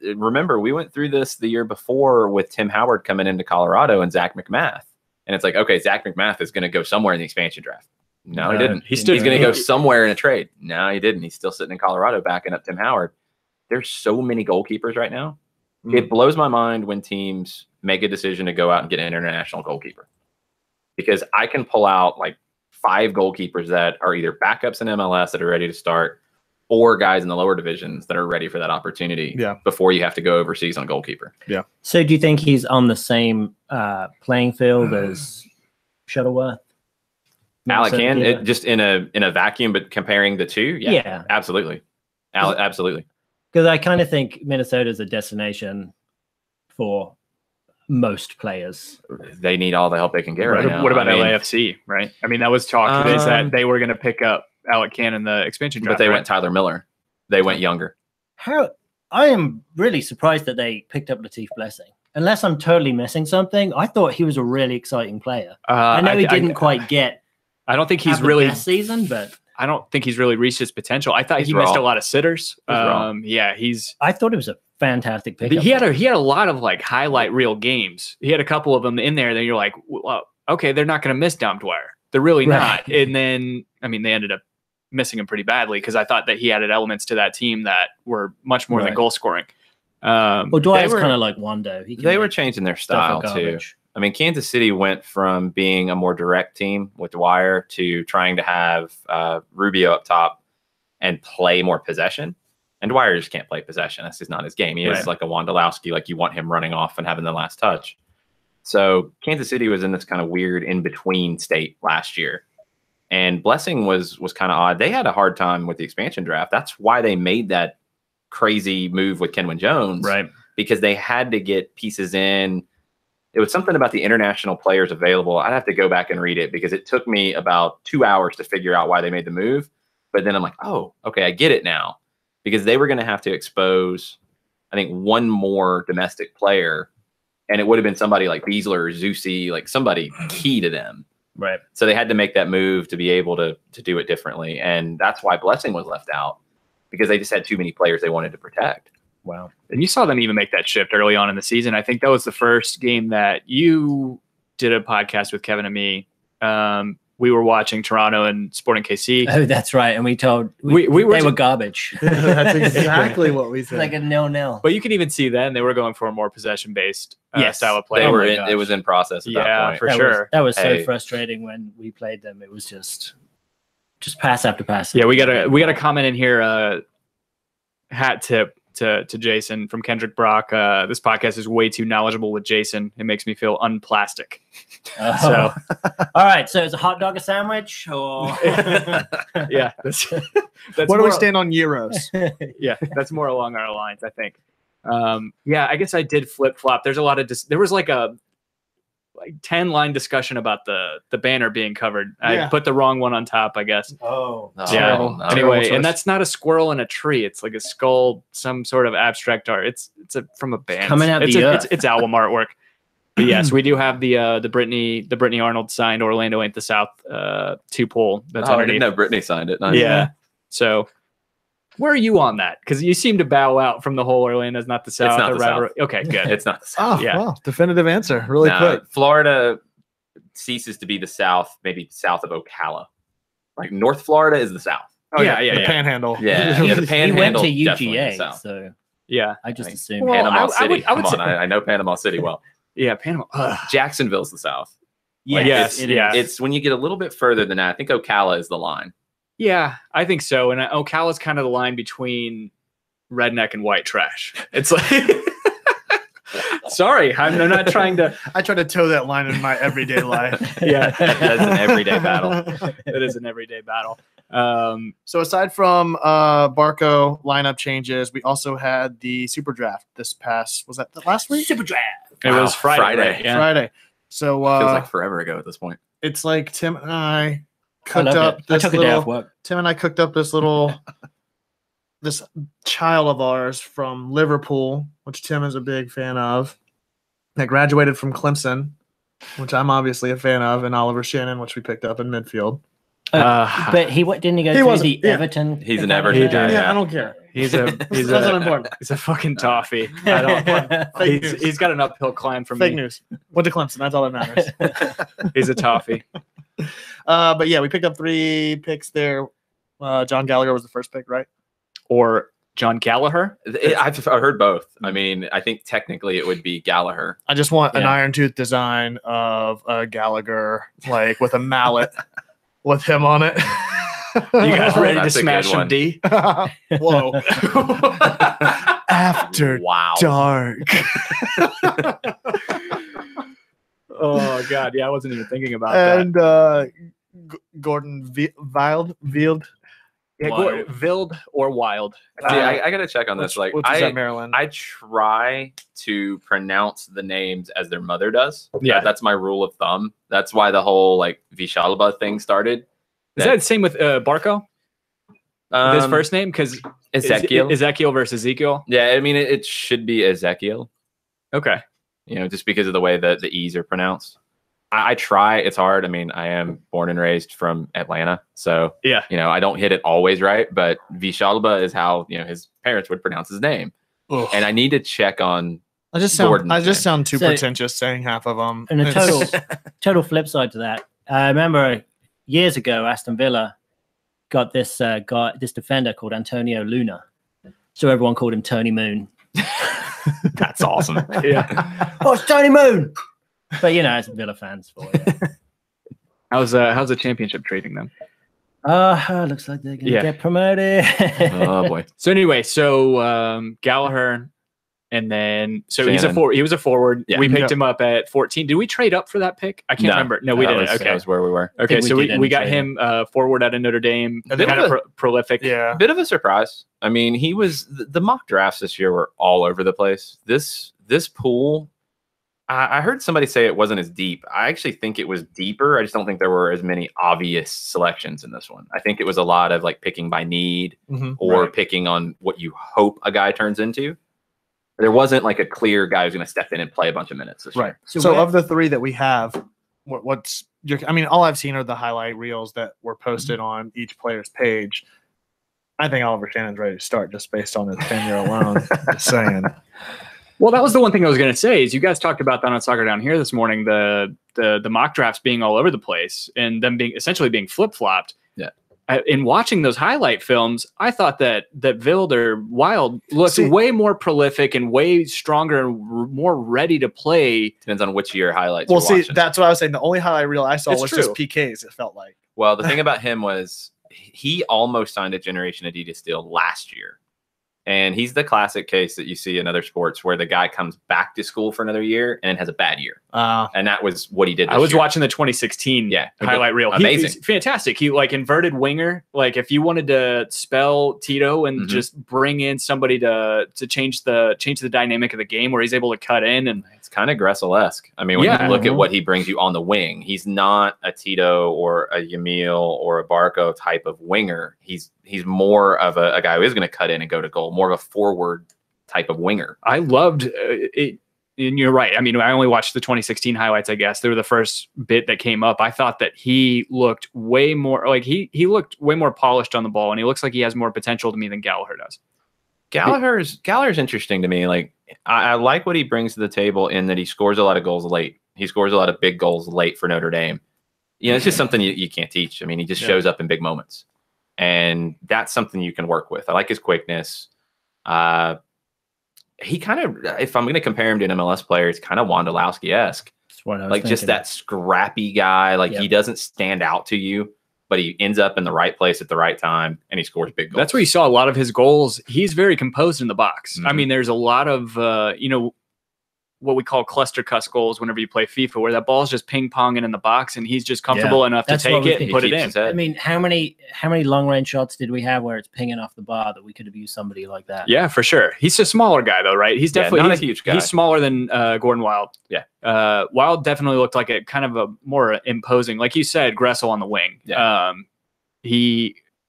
Remember, we went through this the year before with Tim Howard coming into Colorado and Zach McMath. And it's like, okay, Zach McMath is going to go somewhere in the expansion draft. No, he didn't. He's going to go somewhere in a trade. No, he didn't. He's still sitting in Colorado backing up Tim Howard. There's so many goalkeepers right now. It blows my mind when teams make a decision to go out and get an international goalkeeper, because I can pull out like 5 goalkeepers that are either backups in MLS that are ready to start, or guys in the lower divisions that are ready for that opportunity before you have to go overseas on a goalkeeper. Yeah. So do you think he's on the same playing field as Shuttleworth? Alec Can, just in a vacuum, but comparing the two, yeah. Absolutely. Absolutely. Because I kind of think Minnesota's a destination for most players. They need all the help they can get right now. What about LAFC, right? I mean, that was talked is that they were going to pick up Alec Can in the expansion draft. But they went Tyler Miller. They went younger. I am really surprised that they picked up Latif Blessing. Unless I'm totally missing something, I thought he was a really exciting player. I know he didn't quite get. I don't think he's really best season, but I don't think he's really reached his potential. I thought he missed a lot of sitters. Yeah, I thought it was a fantastic pickup. He had a lot of like highlight reel games. He had a couple of them in there. Then you're like, well, okay, they're not going to miss Dom Dwyer. They're really not. And then I mean, they ended up missing him pretty badly, because I thought that he added elements to that team that were much more than goal scoring. Well, Dwyer's kind of like Wando. They were changing their style too. I mean, Kansas City went from being a more direct team with Dwyer to trying to have Rubio up top and play more possession. And Dwyer just can't play possession. That's just not his game. He is like a Wondolowski, like you want him running off and having the last touch. So Kansas City was in this kind of weird in-between state last year. And Blessing was kind of odd. They had a hard time with the expansion draft. That's why they made that crazy move with Kenwin Jones. Right. Because they had to get pieces in. It was something about the international players available. I'd have to go back and read it, because it took me about 2 hours to figure out why they made the move. But then I'm like, oh, okay, I get it now. Because they were going to have to expose, I think, one more domestic player. And it would have been somebody like Beasler or Zusi, like somebody key to them. Right. So they had to make that move to be able to do it differently. And that's why Blessing was left out, because they just had too many players they wanted to protect. Wow. And you saw them even make that shift early on in the season. I think that was the first game that you did a podcast with Kevin and me. We were watching Toronto and Sporting KC. Oh, that's right. And we told they were garbage. That's exactly what we said. Like a 0-0. But you can even see then they were going for a more possession-based style of play. It was in process at that point. For sure. That was so frustrating when we played them. It was just pass after pass. Yeah, we got a comment in here. Hat tip to Jason from Kendrick Brock. This podcast is way too knowledgeable with Jason. It makes me feel unplastic. So, all right. So is a hot dog a sandwich, or yeah? That's what do we stand on Euros? Yeah, that's more along our lines, I think. Yeah, I guess I did flip flop. There's a lot of there was like a 10-line discussion about the banner being covered. I put the wrong one on top, I guess. Yeah. No. Anyway, and that's not a squirrel in a tree. It's like a skull, some sort of abstract art. It's from a band. Coming out it's album artwork. But yes, we do have the Brittany Arnold signed "Orlando Ain't the South" 2 pull. That's I underneath. didn't know Brittany signed it. Nice. Yeah. So where are you on that? Because you seem to bow out from the whole Orlando's not the South. It's not the South. Okay, good. It's not the South. Oh, wow. Definitive answer. Really quick. Florida ceases to be the South, maybe south of Ocala. Like North Florida is the South. Oh, yeah. The Panhandle. Yeah, the Panhandle. He went to definitely UGA, the South. so yeah. I just assumed. Well, Panama City. I would say, I know Panama City well. Yeah, Panama. Jacksonville's the South. Yes, It's when you get a little bit further than that. I think Ocala is the line. Yeah, I think so. And Ocala's kind of the line between redneck and white trash. It's like, sorry, I'm not trying to. I try to toe that line in my everyday life. Yeah, that's an everyday battle. It is an everyday battle. So aside from Barco lineup changes, we also had the Super Draft this past. Was that the last week? Super Draft. It was Friday. Right? Yeah. Friday. So feels like forever ago at this point. It's like Tim and I cooked up this little this child of ours from Liverpool, which Tim is a big fan of, that graduated from Clemson which I'm obviously a fan of, and Oliver Shannon, which we picked up in midfield. But didn't he go through the Everton? He's an Everton guy. Yeah, I don't care. He's That's a unimportant. he's a fucking toffee. I don't. He's got an uphill climb from Fake me. news. Went to Clemson. That's all that matters. He's a toffee. But yeah, we picked up 3 picks there. John Gallagher was the first pick, right? Or John Gallagher. I've heard both. I mean, I think technically it would be Gallagher. I just want an Iron Tooth design of Gallagher, like with a mallet with him on it. You guys ready That's to a smash good some one. D? Whoa. After Wow. dark. Oh God, yeah, I wasn't even thinking about that. And Gordon Wild. Yeah, Wild. Vild or Wild. See, I got to check on this. Like, which is at Maryland. I try to pronounce the names as their mother does. Yeah. That's my rule of thumb. That's why the whole like Vishalba thing started. Is that the same with Barco? His first name? Because Ezekiel. Ezekiel versus Ezekiel. Yeah, I mean it should be Ezekiel. Okay. You know, just because of the way that the E's are pronounced. I try. It's hard. I mean, I am born and raised from Atlanta, so Yeah. you know, I don't hit it always right. But Vishalba is how his parents would pronounce his name, Ugh. and I need to check on. I just Gordon's sound too So- pretentious saying half of them. And a total flip side to that, I remember years ago, Aston Villa got this defender called Antonio Luna, so everyone called him Tony Moon. That's awesome. Yeah. Oh, it's Tony Moon. But it's Villa fans for you. How's the championship treating them? Looks like they're gonna get promoted. Oh boy. So anyway, Gallagher, and then he's Shannon. he was a forward. Yeah. We picked him up at 14. Did we trade up for that pick? I can't remember. No, we didn't. That Okay. was where we were. Okay, think we so did we end got trade him forward out of Notre Dame. A bit Kind of of prolific. Yeah. Bit of a surprise. I mean, he was the mock drafts this year were all over the place. This pool, I heard somebody say it wasn't as deep. I actually think it was deeper. I just don't think there were as many obvious selections in this one. I think it was a lot of like picking by need or picking on what you hope a guy turns into. There wasn't like a clear guy who's going to step in and play a bunch of minutes this Right. year. So of the 3 that we have, what's your? I mean, all I've seen are the highlight reels that were posted on each player's page. I think Oliver Shannon's ready to start just based on his tenure alone. Just saying. Well, that was the one thing I was going to say is you guys talked about that on Soccer Down Here this morning, the mock drafts being all over the place and them being essentially being flip-flopped. Yeah. In watching those highlight films, I thought that Vild or Wild looked way more prolific and way stronger and more ready to play. Depends on which of your highlights Well, you're see, watching. that's what I was saying. The only highlight reel I saw It's was true. just PKs, it felt like. Well, the thing about him was he almost signed a Generation Adidas deal last year. And he's the classic case that you see in other sports where the guy comes back to school for another year and has a bad year. And that was what he did this I was year. watching the 2016 highlight reel. Amazing. He's fantastic. He like inverted winger. Like if you wanted to spell Tito and just bring in somebody to change the dynamic of the game where he's able to cut in and It's kind of Gressel-esque. I mean, when you look at what he brings you on the wing, he's not a Tito or a Yamil or a Barco type of winger. He's more of a guy who is going to cut in and go to goal, more of a forward type of winger. I loved it. And you're right. I mean, I only watched the 2016 highlights, I guess. They were the first bit that came up. I thought that he looked way more like he looked way more polished on the ball, and he looks like he has more potential to me than Gallagher does. Gallagher's interesting to me. Like I like what he brings to the table in that he scores a lot of goals late. He scores a lot of big goals late for Notre Dame. You know, it's just something you can't teach. I mean, he just shows up in big moments. And that's something you can work with. I like his quickness. He kind of, if I'm going to compare him to an MLS player, it's kind of Wondolowski-esque. Like just that scrappy guy. Like he doesn't stand out to you, but he ends up in the right place at the right time and he scores big goals. That's where you saw a lot of his goals. He's very composed in the box. I mean, there's a lot of, what we call cluster cuss goals whenever you play FIFA, where that ball's just ping ponging in the box and he's just comfortable enough to take it and put it in. I mean, how many long range shots did we have where it's pinging off the bar that we could have used somebody like that? Yeah, for sure. He's a smaller guy though, right? He's definitely not a huge guy. He's smaller than Gordon Wild. Yeah. Wild definitely looked like a kind of a more imposing, like you said, Gressel on the wing. Yeah.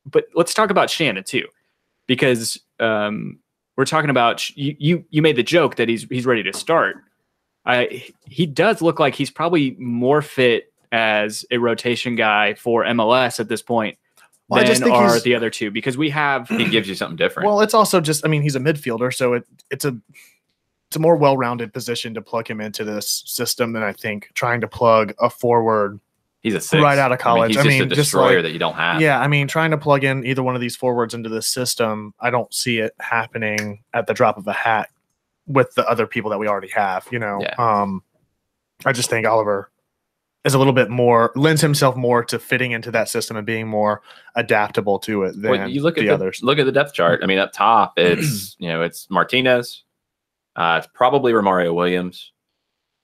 But let's talk about Shannon too, because we're talking about you made the joke that he's ready to start. he does look like he's probably more fit as a rotation guy for MLS at this point than are the other two, because we have he gives you something different. Well, it's also just, I mean, he's a midfielder, so it's a more well-rounded position to plug him into this system than I think trying to plug a forward. He's a 6 right out of college. He's just a destroyer that you don't have. Yeah, I mean, trying to plug in either one of these forwards into this system, I don't see it happening at the drop of a hat with the other people that we already have. I just think Oliver is a little bit more, lends himself more to fitting into that system and being more adaptable to it than you look at the others. Look at the depth chart. I mean, up top, it's it's Martinez, it's probably Romario Williams,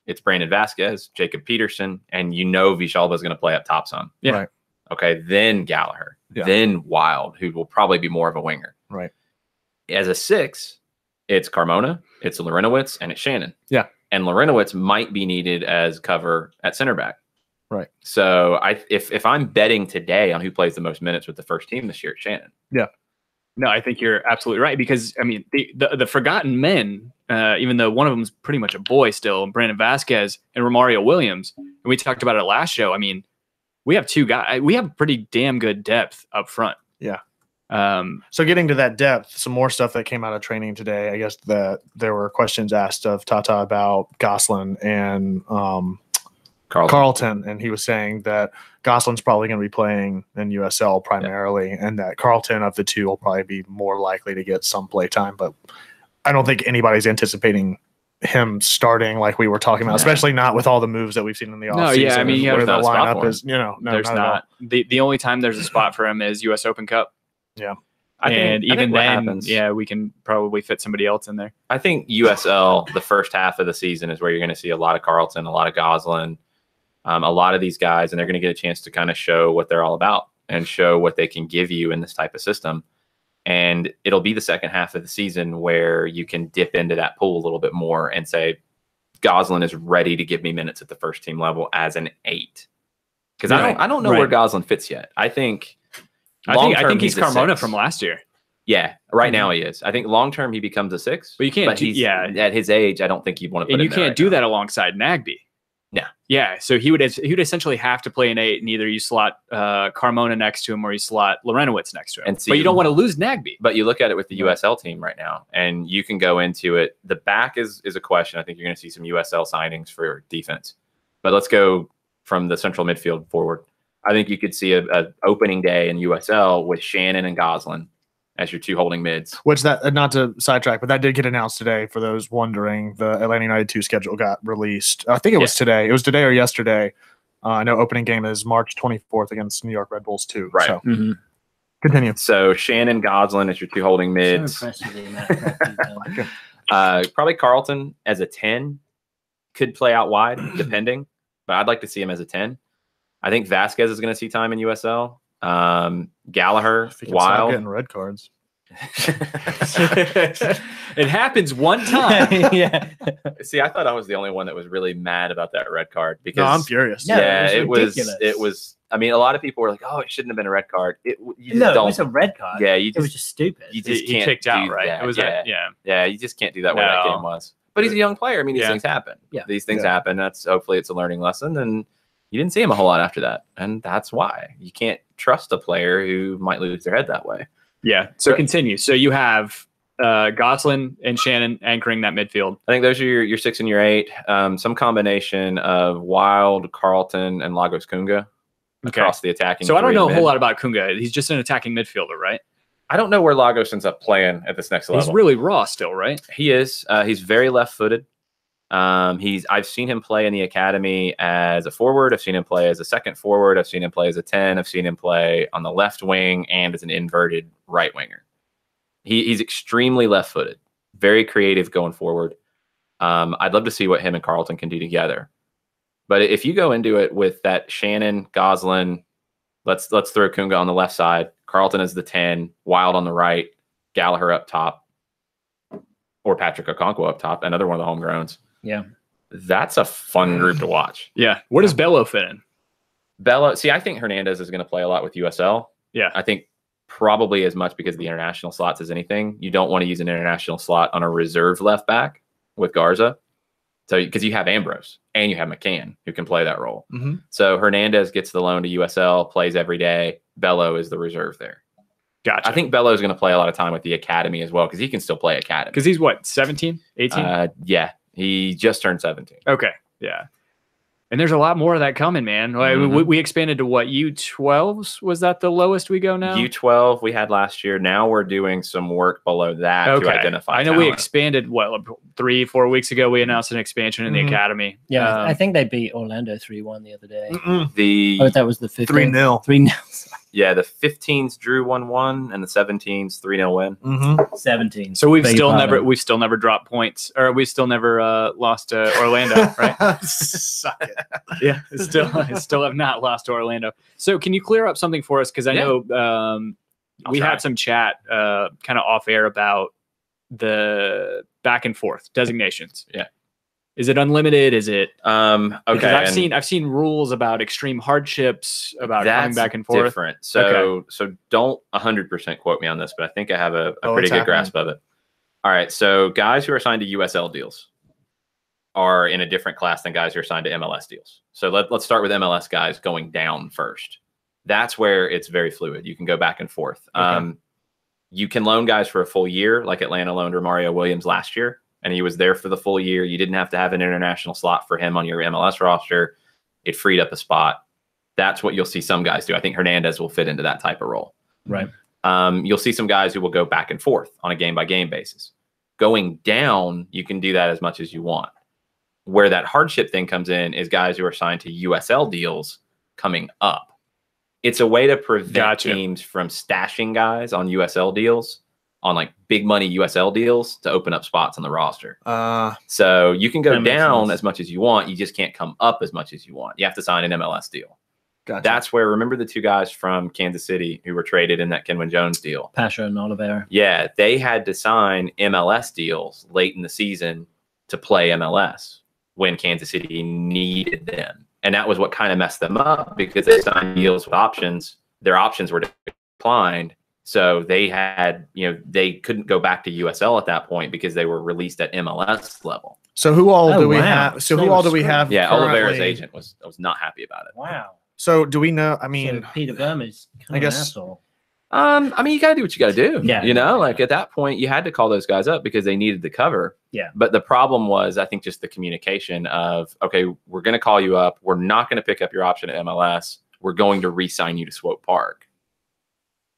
it's Brandon Vasquez, Jacob Peterson, and Villalba is going to play up top some. Yeah. Right. Okay, then Gallagher, then Wild, who will probably be more of a winger. Right. As a 6, it's Carmona, it's Lorenowitz, and it's Shannon. Yeah. And Lorenowitz might be needed as cover at center back. Right. So if I'm betting today on who plays the most minutes with the first team this year, it's Shannon. Yeah. No, I think you're absolutely right, because I mean the forgotten men, even though one of them is pretty much a boy still, Brandon Vasquez and Romario Williams, and we talked about it last show. I mean, we have two guys. We have pretty damn good depth up front. Yeah. So getting to that depth, some more stuff that came out of training today. I guess that there were questions asked of Tata about Gosselin and Carlton, and he was saying that Gosselin's probably going to be playing in USL primarily, and that Carlton of the two will probably be more likely to get some play time. But I don't think anybody's anticipating him starting like we were talking about, especially not with all the moves that we've seen in the offseason. No, yeah, I mean, where the lineup is, there's not. The only time there's a spot for him is US Open Cup. Yeah. I think then, happens, we can probably fit somebody else in there. I think USL, the first half of the season, is where you're going to see a lot of Carlton, a lot of Gosselin, a lot of these guys, and they're going to get a chance to kind of show what they're all about and show what they can give you in this type of system. And it'll be the second half of the season where you can dip into that pool a little bit more and say, Gosselin is ready to give me minutes at the first team level as an 8. Because I don't know where Gosselin fits yet. I think he's Carmona from last year. Yeah, right now he is. I think long term he becomes a 6. But you can't. At his age, I don't think you'd want to put him there. And you can't do that alongside Nagby. No. Yeah, so he would essentially have to play an 8, and either you slot Carmona next to him or you slot Lorenowitz next to him. But you don't want to lose Nagby. But you look at it with the USL team right now, and you can go into it. The back is a question. I think you're going to see some USL signings for defense. But let's go from the central midfield forward. I think you could see a opening day in USL with Shannon and Gosselin as your 2 holding mids. Which that, not to sidetrack, but that did get announced today. For those wondering, the Atlanta United 2 schedule got released. I think it was today. It was today or yesterday. I know opening game is March 24th against New York Red Bulls 2. Right. So, continue. So Shannon, Gosselin as your 2 holding mids. So impressed with the amount Probably Carlton as a 10 could play out wide, depending. But I'd like to see him as a 10. I think Vasquez is going to see time in USL. Gallagher, Wild, getting red cards. It happens one time. Yeah. See, I thought I was the only one that was really mad about that red card because I'm furious. It was. I mean, a lot of people were like, "Oh, it shouldn't have been a red card." It was a red card. Yeah, it was just stupid. You just he can't kicked out, do right? that. It was you just can't do that where that game was. But he's a young player. I mean, these things happen. Yeah, these things happen. Hopefully it's a learning lesson, and you didn't see him a whole lot after that, and that's why you can't trust a player who might lose their head that way. Yeah. So continue. So you have Gosselin and Shannon anchoring that midfield. I think those are your 6 and your 8. Some combination of Wild, Carlton, and Lagos Kunga across the attacking. So I don't know a whole lot about Kunga. He's just an attacking midfielder, right? I don't know where Lagos ends up playing at this next level. He's really raw still, right? He is. He's very left-footed. I've seen him play in the academy as a forward. I've seen him play as a second forward. I've seen him play as a 10. I've seen him play on the left wing and as an inverted right winger. He's extremely left-footed, very creative going forward. I'd love to see what him and Carlton can do together. But if you go into it with that Shannon, Gosselin, let's throw Kunga on the left side, Carlton is the 10, Wild on the right, Gallagher up top, or Patrick Okonkwo up top, another one of the homegrowns. Yeah. That's a fun group to watch. Yeah. Where does Bello fit in? Bello, see, I think Hernandez is going to play a lot with USL. Yeah. I think probably as much because of the international slots as anything. You don't want to use an international slot on a reserve left back with Garza. So because you have Ambrose and you have McCann who can play that role. Mm-hmm. So Hernandez gets the loan to USL, plays every day. Bello is the reserve there. Gotcha. I think Bello is going to play a lot of time with the academy as well because he can still play academy. Because he's what, 17, 18? Yeah, he just turned 17. Okay, yeah. And there's a lot more of that coming, man. Like, we expanded to what, U12s? Was that the lowest we go now? U12 we had last year. Now we're doing some work below that to identify I know talent. we expanded, 3-4 weeks ago, we announced an expansion in the academy. Yeah, I think they beat Orlando 3-1 the other day. That was the 15th. 3-0. 3-0. Yeah, the 15s drew 1-1 and the 17s 3-0 win. Mm-hmm. 17. So we've still never dropped points, or we still never lost to Orlando, right? Suck it. Yeah, still have not lost to Orlando. So can you clear up something for us? Because I know we had some chat kind of off air about the back and forth designations. Yeah. Is it unlimited? Is it okay? Because I've seen rules about extreme hardships about coming back and forth. Different. So don't 100% quote me on this, but I think I have a pretty good grasp of it. All right. So guys who are signed to USL deals are in a different class than guys who are signed to MLS deals. So let's start with MLS guys going down first. That's where it's very fluid. You can go back and forth. Okay. You can loan guys for a full year, like Atlanta loaned Romario Williams last year. And he was there for the full year. You didn't have to have an international slot for him on your MLS roster. It freed up a spot. That's what you'll see some guys do. I think Hernandez will fit into that type of role. Right. You'll see some guys who will go back and forth on a game-by-game basis. Going down, you can do that as much as you want. Where that hardship thing comes in is guys who are signed to USL deals coming up. It's a way to prevent teams from stashing guys on USL deals, on like big money USL deals, to open up spots on the roster. So you can go down as much as you want. You just can't come up as much as you want. You have to sign an MLS deal. Gotcha. That's where, remember the two guys from Kansas City who were traded in that Kenwin Jones deal? Pasha and Oliveira. Yeah, they had to sign MLS deals late in the season to play MLS when Kansas City needed them. And that was what kind of messed them up, because they signed deals with options. Their options were declined. So they had, they couldn't go back to USL at that point because they were released at MLS level. So who all do we have? So who all do we have? Yeah, Oliveira's agent was not happy about it. Wow. So do we know? I mean, so Peter Vermeer's I guess. an asshole. I mean, you got to do what you got to do. Yeah. Like at that point, you had to call those guys up because they needed the cover. Yeah. But the problem was, I think, just the communication of, okay, we're going to call you up. We're not going to pick up your option at MLS. We're going to re-sign you to Swope Park.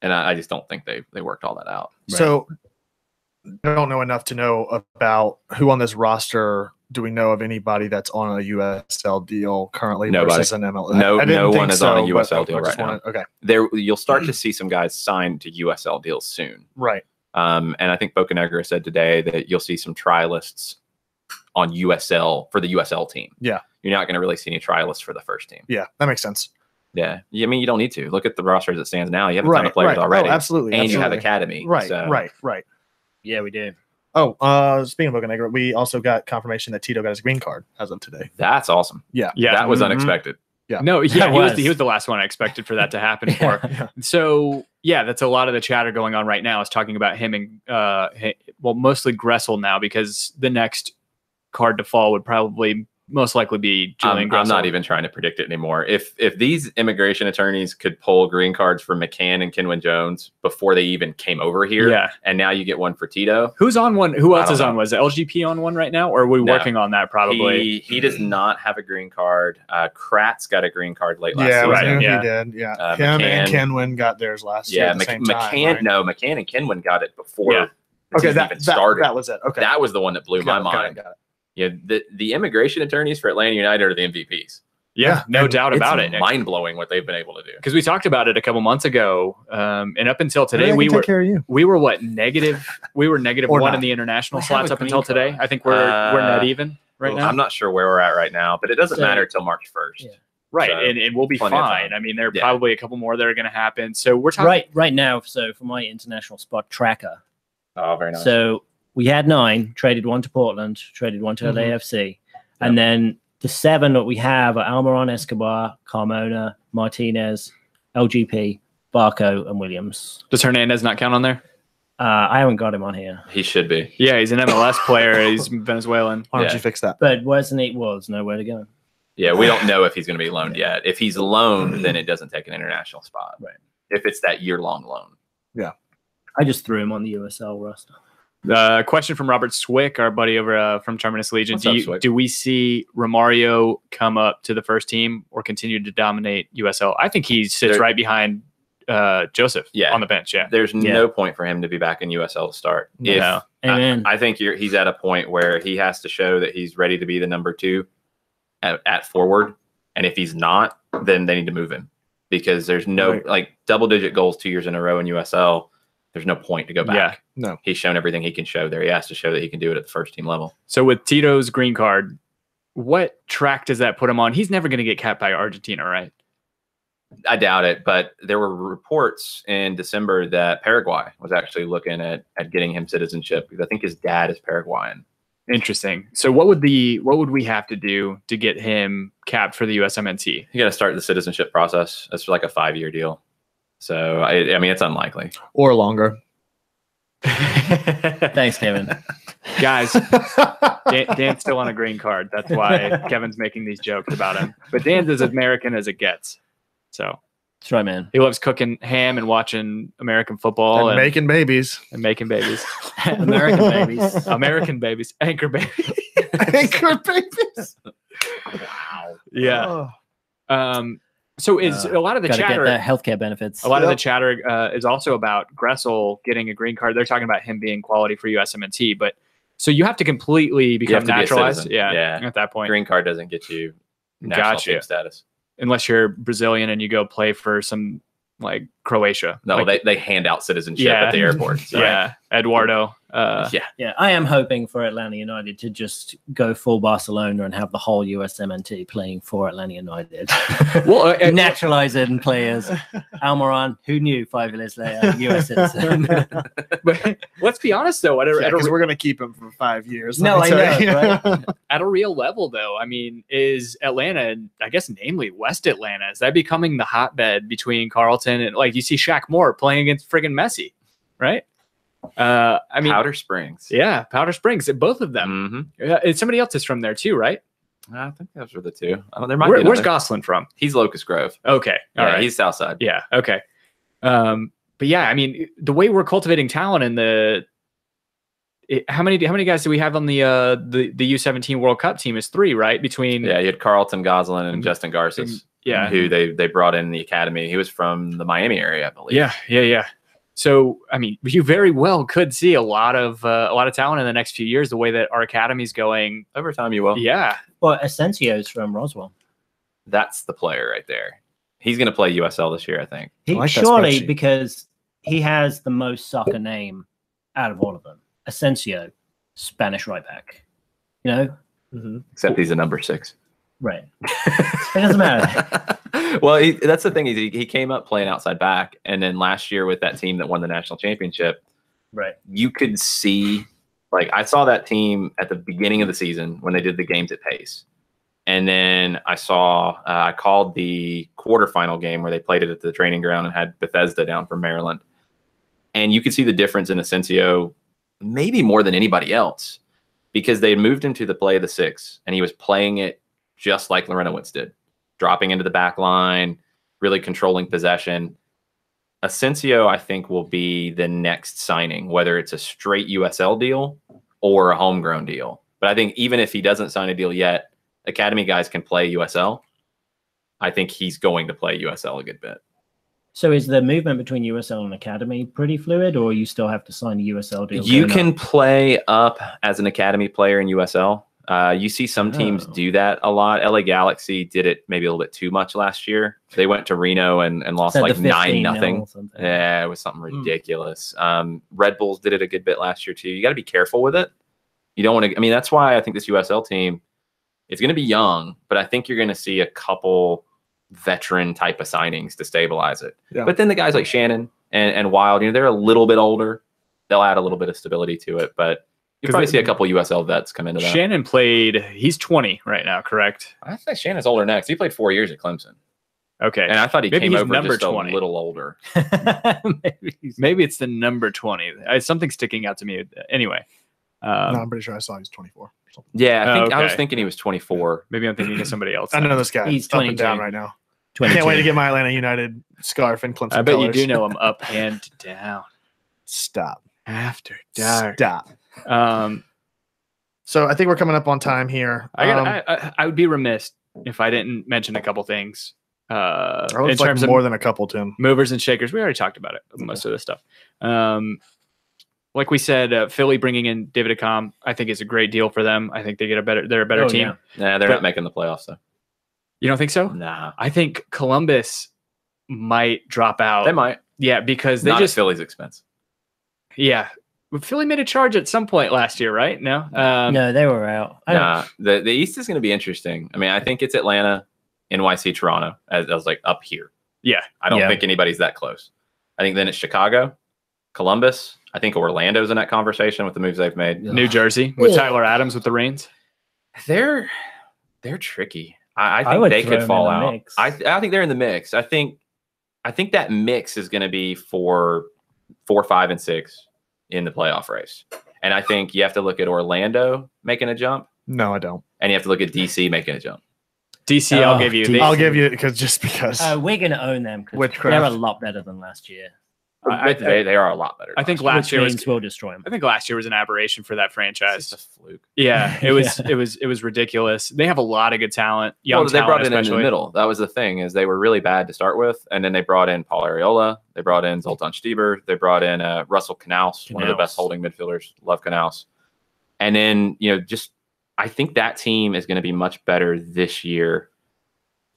And I just don't think they worked all that out. Right. So I don't know enough to know about who on this roster. Do we know of anybody that's on a USL deal currently? Nobody. Versus an MLS? No one is on a USL deal right now. Okay. You'll start to see some guys signed to USL deals soon. Right. And I think Bocanegra said today that you'll see some trialists on USL for the USL team. Yeah. You're not going to really see any trialists for the first team. Yeah, that makes sense. Yeah. I mean, you don't need to. Look at the roster as it stands now. You have a ton of players already. Oh, absolutely. And you have academy. Right, so. right. Yeah, we do. Oh, speaking of Bocanegra, we also got confirmation that Tito got his green card as of today. That's awesome. Yeah. That was unexpected. Yeah. No, yeah, he was the last one I expected for that to happen for. Yeah. So, yeah, that's a lot of the chatter going on right now is talking about him and, mostly Gressel now, because the next card to fall would probably most likely be Julian Gressel. I'm not even trying to predict it anymore. If these immigration attorneys could pull green cards for McCann and Kenwin Jones before they even came over here, and now you get one for Tito. Who's on one? Who else is on? Was LGP on one right now, or are we working on that probably? He does not have a green card. Kratz got a green card late last season. Right. He did. Yeah. Him and Kenwin got theirs last year at the same time. McCann and Kenwin got it before the season even started. That was it. Okay. That was the one that blew my mind. Got it. Yeah, the immigration attorneys for Atlanta United are the MVPs. Yeah, no doubt about it. Mind blowing what they've been able to do. Because we talked about it a couple months ago, and up until today, we were what, negative? We were -1 in the international slots up until today. I think we're net even right now. I'm not sure where we're at right now, but it doesn't matter until March 1st. Yeah. Right, so, and we'll be fine. I mean, there are probably a couple more that are going to happen. So we're talking right now. So for my international spot tracker. Oh, very nice. So we had 9, traded 1 to Portland, traded 1 to LAFC. And then the 7 that we have are Almiron, Escobar, Carmona, Martinez, LGP, Barco, and Williams. Does Hernandez not count on there? I haven't got him on here. He should be. Yeah, he's an MLS player. He's Venezuelan. Why don't Yeah. you fix that? But wasn't he? Well, there's nowhere to go. Yeah, we don't know if he's going to be loaned yet. If he's loaned, then it doesn't take an international spot. Right. If it's that year-long loan. I just threw him on the USL roster. Question from Robert Swick, our buddy over from Terminus Legion. What's up, Swick? Do we see Romario come up to the first team or continue to dominate USL? I think he sits right behind Joseph on the bench. Yeah. There's no point for him to be back in USL to start. No. Amen. I think he's at a point where he has to show that he's ready to be the number 2 at forward. And if he's not, then they need to move him because there's no like double-digit goals 2 years in a row in USL. There's no point to go back. Yeah. No. He's shown everything he can show there. He has to show that he can do it at the first team level. So with Tito's green card, what track does that put him on? He's never going to get capped by Argentina, right? I doubt it, but there were reports in December that Paraguay was actually looking at getting him citizenship because I think his dad is Paraguayan. Interesting. So what would we have to do to get him capped for the USMNT? You got to start the citizenship process. It's like a 5-year deal. So I mean, it's unlikely. Or longer. Thanks, Kevin. Guys, Dan's still on a green card. That's why Kevin's making these jokes about him. But Dan's as American as it gets. So That's right, man. he loves cooking ham and watching American football And making babies. and making babies. American babies. American babies. Anchor babies. Anchor babies. Wow. Yeah. Oh. So is a lot of the Got to get chatter the healthcare benefits. a lot of the chatter is also about Gressel getting a green card. They're talking about him being quality for USMNT, but so you have to completely become have to be a naturalized. citizen. Yeah, Yeah. at that point. Green card doesn't get you national Gotcha. team status. Unless you're Brazilian and you go play for some like Croatia. No, Like, they hand out citizenship at the airport. So. yeah, Eduardo. Yeah, I am hoping for Atlanta United to just go full Barcelona and have the whole USMNT playing for Atlanta United. Well, Naturalize it and players. Almiron, who knew 5 years later, US citizen. but let's be honest though, Because we're going to keep him for 5 years. No, let me I tell know, you. right? at a real level though, I mean, is Atlanta, I guess namely West Atlanta, is that becoming the hotbed between Carlton and like you see Shaq Moore playing against friggin' Messi, right? I mean, Powder Springs. yeah, Powder Springs, both of them. Mm-hmm. Somebody else is from there too, right? I think those were the 2. There might be Where's another. Goslin from? He's Locust Grove. Okay, all Yeah, right. he's Southside. Yeah. Okay. But yeah, I mean, the way we're cultivating talent in how many guys do we have on the U17 World Cup team? Is 3, right? Between Yeah, you had Carlton Goslin and Justin Garces. yeah. Who they brought in the academy. He was from the Miami area, I believe. Yeah. So I mean, you very well could see a lot of talent in the next few years. The way that our academy's going. Over time, you will. Yeah. Well, Asensio's from Roswell. That's the player right there. He's going to play USL this year, I think. He, I like that surely spreadsheet. because he has the most soccer name out of all of them. Asensio, Spanish right back. You know? Mm-hmm. Except he's a number 6. Right. It doesn't matter. Well, that's the thing. He came up playing outside back, and then last year with that team that won the national championship, Right. you could see, like, I saw that team at the beginning of the season when they did the games at pace. And then I called the quarterfinal game where they played it at the training ground and had Bethesda down from Maryland. And you could see the difference in Asensio, maybe more than anybody else, because they had moved him to the play of the 6, and he was playing it just like Lorenowitz did, dropping into the back line, really controlling possession. Asensio, I think, will be the next signing, whether it's a straight USL deal or a homegrown deal. But I think even if he doesn't sign a deal yet, academy guys can play USL. I think he's going to play USL a good bit. So is the movement between USL and academy pretty fluid, or you still have to sign a USL deal? You going can up? play up as an academy player in USL. You see some teams do that a lot. LA Galaxy did it maybe a little bit too much last year. They went to Reno and lost Said like the 15-0 9-0. or something. Yeah, it was something ridiculous. Red Bulls did it a good bit last year too. You got to be careful with it. You don't want to. I mean, that's why I think this USL team is going to be young, but I think you're going to see a couple veteran type of signings to stabilize it. Yeah. But then the guys like Shannon and Wild, they're a little bit older. They'll add a little bit of stability to it, but you'll probably see a couple USL vets come into that. Shannon he's 20 right now, correct? I think Shannon's older next. He played 4 years at Clemson. Okay. And I thought he Maybe came he's over number just 20. a little older. Maybe it's the number 20. Something's sticking out to me. Anyway. No, I'm pretty sure I saw he's 24. Yeah, I was okay. thinking he was 24. Maybe I'm thinking of somebody else. I know this guy. He's He's up and 22. down right now. 22. Can't wait to get my Atlanta United scarf and Clemson I bet you colors. do know him up and down. Stop. After dark. Stop. So I think we're coming up on time here. I would be remiss if I didn't mention a couple things. In It's like terms more of than a couple, Tim. movers and shakers, we already talked about it. Most of this stuff. Like we said, Philly bringing in David Accam, I think is a great deal for them. I think they're a better team. Yeah. Nah, they're not making the playoffs though. You don't think so? Nah, I think Columbus might drop out. they might. Yeah, because they Not just at Philly's expense. yeah. Philly made a charge at some point last year, right? No. No, they were out. Nah, the East is going to be interesting. I mean, I think it's Atlanta, NYC, Toronto as like up here. Yeah. I don't think anybody's that close. I think then it's Chicago, Columbus. I think Orlando's in that conversation with the moves they've made. New Jersey with Tyler Adams with the Reigns. They're tricky. I I think would they throw could them fall in the out. mix. I think they're in the mix. I think that mix is going to be for 4, 5, and 6 in the playoff race. And I think you have to look at Orlando making a jump, No, I don't. and you have to look at DC making a jump. DC, I'll give you. DC. I'll give you because We're going to own them because Witchcraft. they're a lot better than last year. They are a lot better. I think than last Which year was. means we'll destroy them. I think last year was an aberration for that It's franchise. just a fluke. Yeah, it was ridiculous. They have a lot of good talent. Young Well, they brought talent, it in the especially. middle. That was the thing, is they were really bad to start with, and then they brought in Paul Arriola, they brought in Zoltan Stieber, they brought in Russell Knaus, one of the best holding midfielders. Love Knaus. And then I think that team is going to be much better this year.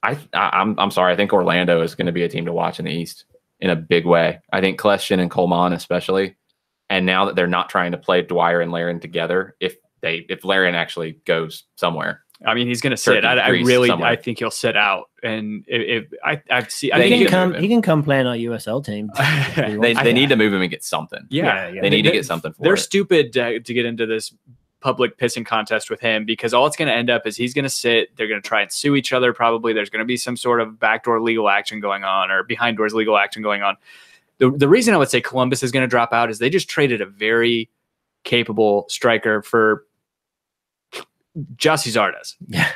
I'm sorry, I think Orlando is going to be a team to watch in the East in a big way. I think Kleshin and Coleman especially, and now that they're not trying to play Dwyer and Larin together, if Larin actually goes somewhere. I mean, he's going to sit. I think he'll sit out. And if He can come play on our USL team. They need to move him and get something. Yeah. They need to get something for They're it. stupid to get into this public pissing contest with him, because all it's going to end up is he's going to sit. They're going to try and sue each other. Probably there's going to be some sort of backdoor legal action going on, or behind doors legal action going on. The reason I would say Columbus is going to drop out is they just traded a very capable striker for Jossie Zardes. Yeah.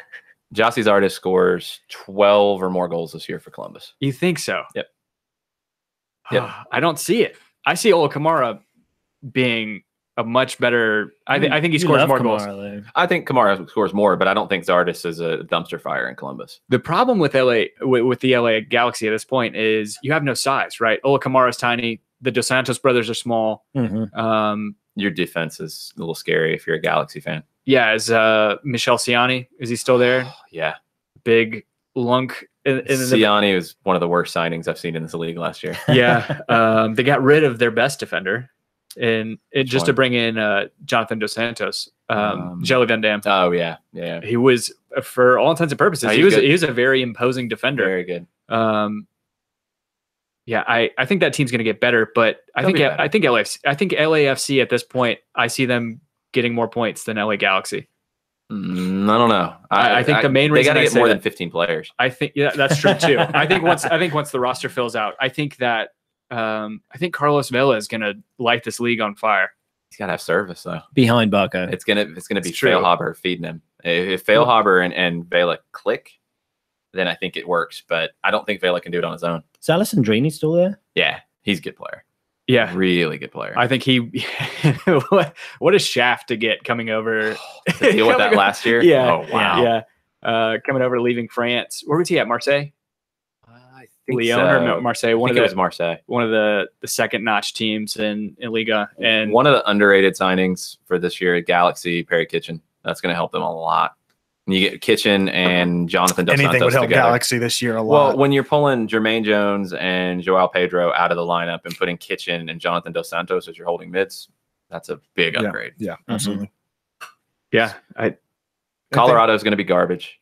Jossie Zardes scores 12 or more goals this year for Columbus. You think so? Yep. I don't see it. I see Ola Kamara being a much better. I think he scores more goals. Though. I think Kamara scores more, but I don't think Zardes is a dumpster fire in Columbus. The problem with with the LA Galaxy at this point is you have no size, right? Ola Kamara is tiny. The Dos Santos brothers are small. Mm-hmm. Your defense is a little scary if you're a Galaxy fan. Yeah, is Michel Ciani, is he still there? Yeah. Big lunk. Ciani was one of the worst signings I've seen in this league last year. Yeah. They got rid of their best defender just to one? bring in Jonathan Dos Santos, Jelly Van Dam. Oh, yeah. He was, for all intents and purposes, he was a very imposing defender. Very good. Yeah, I think that team's going to get better, but I think LAFC at this point, I see them getting more points than LA Galaxy. I don't know. I think the main reason they got to get more than 15 players. I think that's true too. I think once the roster fills out, I think Carlos Vela is going to light this league on fire. He's got to have service though. Behind Barco. It's gonna be Feilhaber feeding him. If Feilhaber and Vela click, then I think it works. But I don't think Vela can do it on his own. Is Alessandrini still there? Yeah, he's a good player. Yeah, really good player. I think he. What a shaft to get coming over. To deal with that last year. Yeah. Oh wow. Yeah. Coming over, leaving France. Where was he at? Marseille. I think Lyon or Marseille. It was Marseille. One of the second notch teams in Liga, and one of the underrated signings for this year at Galaxy, Perry Kitchen. That's going to help them a lot. And you get Kitchen and Jonathan Dos Santos anything would help together. Galaxy this year a lot. Well, when you're pulling Jermaine Jones and Joao Pedro out of the lineup and putting Kitchen and Jonathan Dos Santos as your holding mids, that's a big upgrade. Yeah, absolutely. Yeah, Colorado's going to be garbage.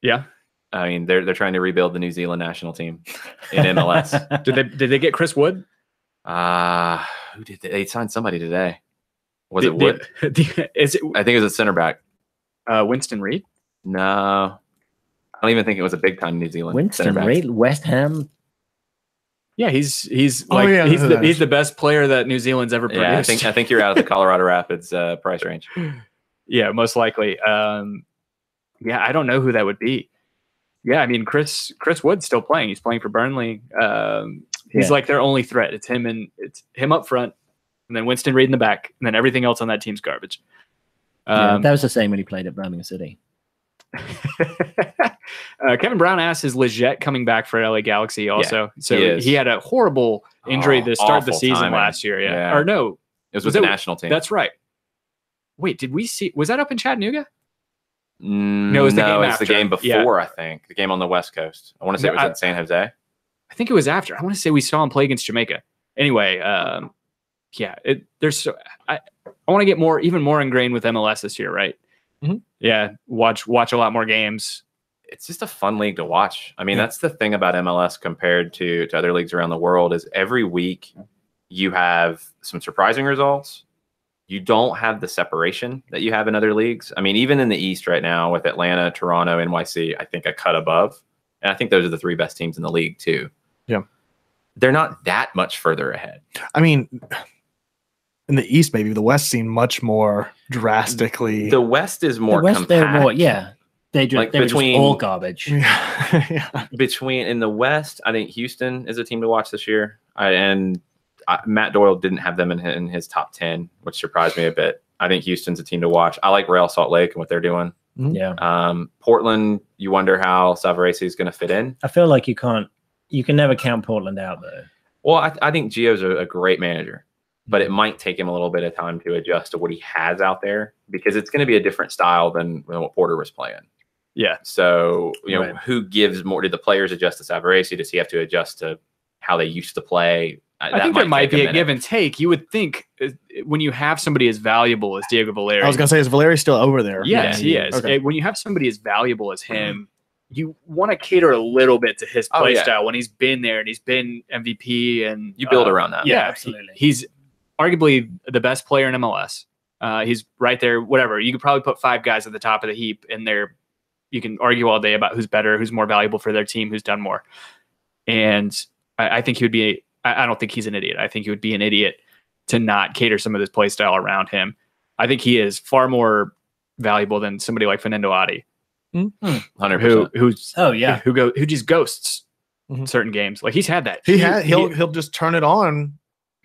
Yeah, I mean they're trying to rebuild the New Zealand national team in MLS. Did they get Chris Wood? Who did they signed somebody today? Was it Wood? Is it? I think it was a center back. Winston Reed? No. don't even think it was a big time New Zealand. Winston Reid, West Ham. Yeah, he's he's the best player that New Zealand's ever produced. Yeah, I think you're out of the Colorado Rapids price range. Yeah, most likely. Yeah, I don't know who that would be. Yeah, I mean Chris Wood's still playing. He's playing for Burnley. He's like their only threat. It's him up front, and then Winston Reid in the back, and then everything else on that team's garbage. That was the same when he played at Birmingham City. Kevin Brown asked, is Leggett coming back for LA Galaxy also? Yeah, so he had a horrible injury to start the season timing. last year. Yeah. Or no. It was with the national team. That's right. Wait, did we see? Was that up in Chattanooga? No, it was the game it's after. the game before, I think. The game on the West Coast. I want to say it was in San Jose. I think it was after. I want to say we saw him play against Jamaica. Anyway, I want to get even more ingrained with MLS this year, right? Mm-hmm. Yeah, watch a lot more games. It's just a fun league to watch. I mean, that's the thing about MLS compared to other leagues around the world is every week you have some surprising results. You don't have the separation that you have in other leagues. I mean, even in the East right now with Atlanta, Toronto, NYC, I think a cut above. And I think those are the 3 best teams in the league too. Yeah. They're not that much further ahead. I mean, in the East, maybe the West seemed much more drastically. The West is more the West, compact. they're more, yeah. They just, Like they were just all garbage. Yeah. Between in the West, I think Houston is a team to watch this year. Matt Doyle didn't have them in his top 10, which surprised me a bit. I think Houston's a team to watch. I like Real Salt Lake and what they're doing. Yeah. Portland, you wonder how Savarese is going to fit in. I feel like you can never count Portland out though. Well, I think Gio's a great manager, but it might take him a little bit of time to adjust to what he has out there because it's going to be a different style than what Porter was playing. Yeah. So, who gives more? Did the players adjust to Savarese? Does he have to adjust to how they used to play? I think there might be a give and take. You would think when you have somebody as valuable as Diego Valeri. I was going to say, is Valeri still over there? Yes, he is. Okay. When you have somebody as valuable as him, you want to cater a little bit to his play style when he's been there and he's been MVP. And you build around that. Yeah, absolutely. He's arguably the best player in MLS. He's right there, whatever. You could probably put 5 guys at the top of the heap in there. You can argue all day about who's better, who's more valuable for their team, who's done more. And I think he would be I don't think he's an idiot. I think he would be an idiot to not cater some of this play style around him. I think he is far more valuable than somebody like Fernando Adi, 100%. who just ghosts certain games. Like he's had that. He'll just turn it on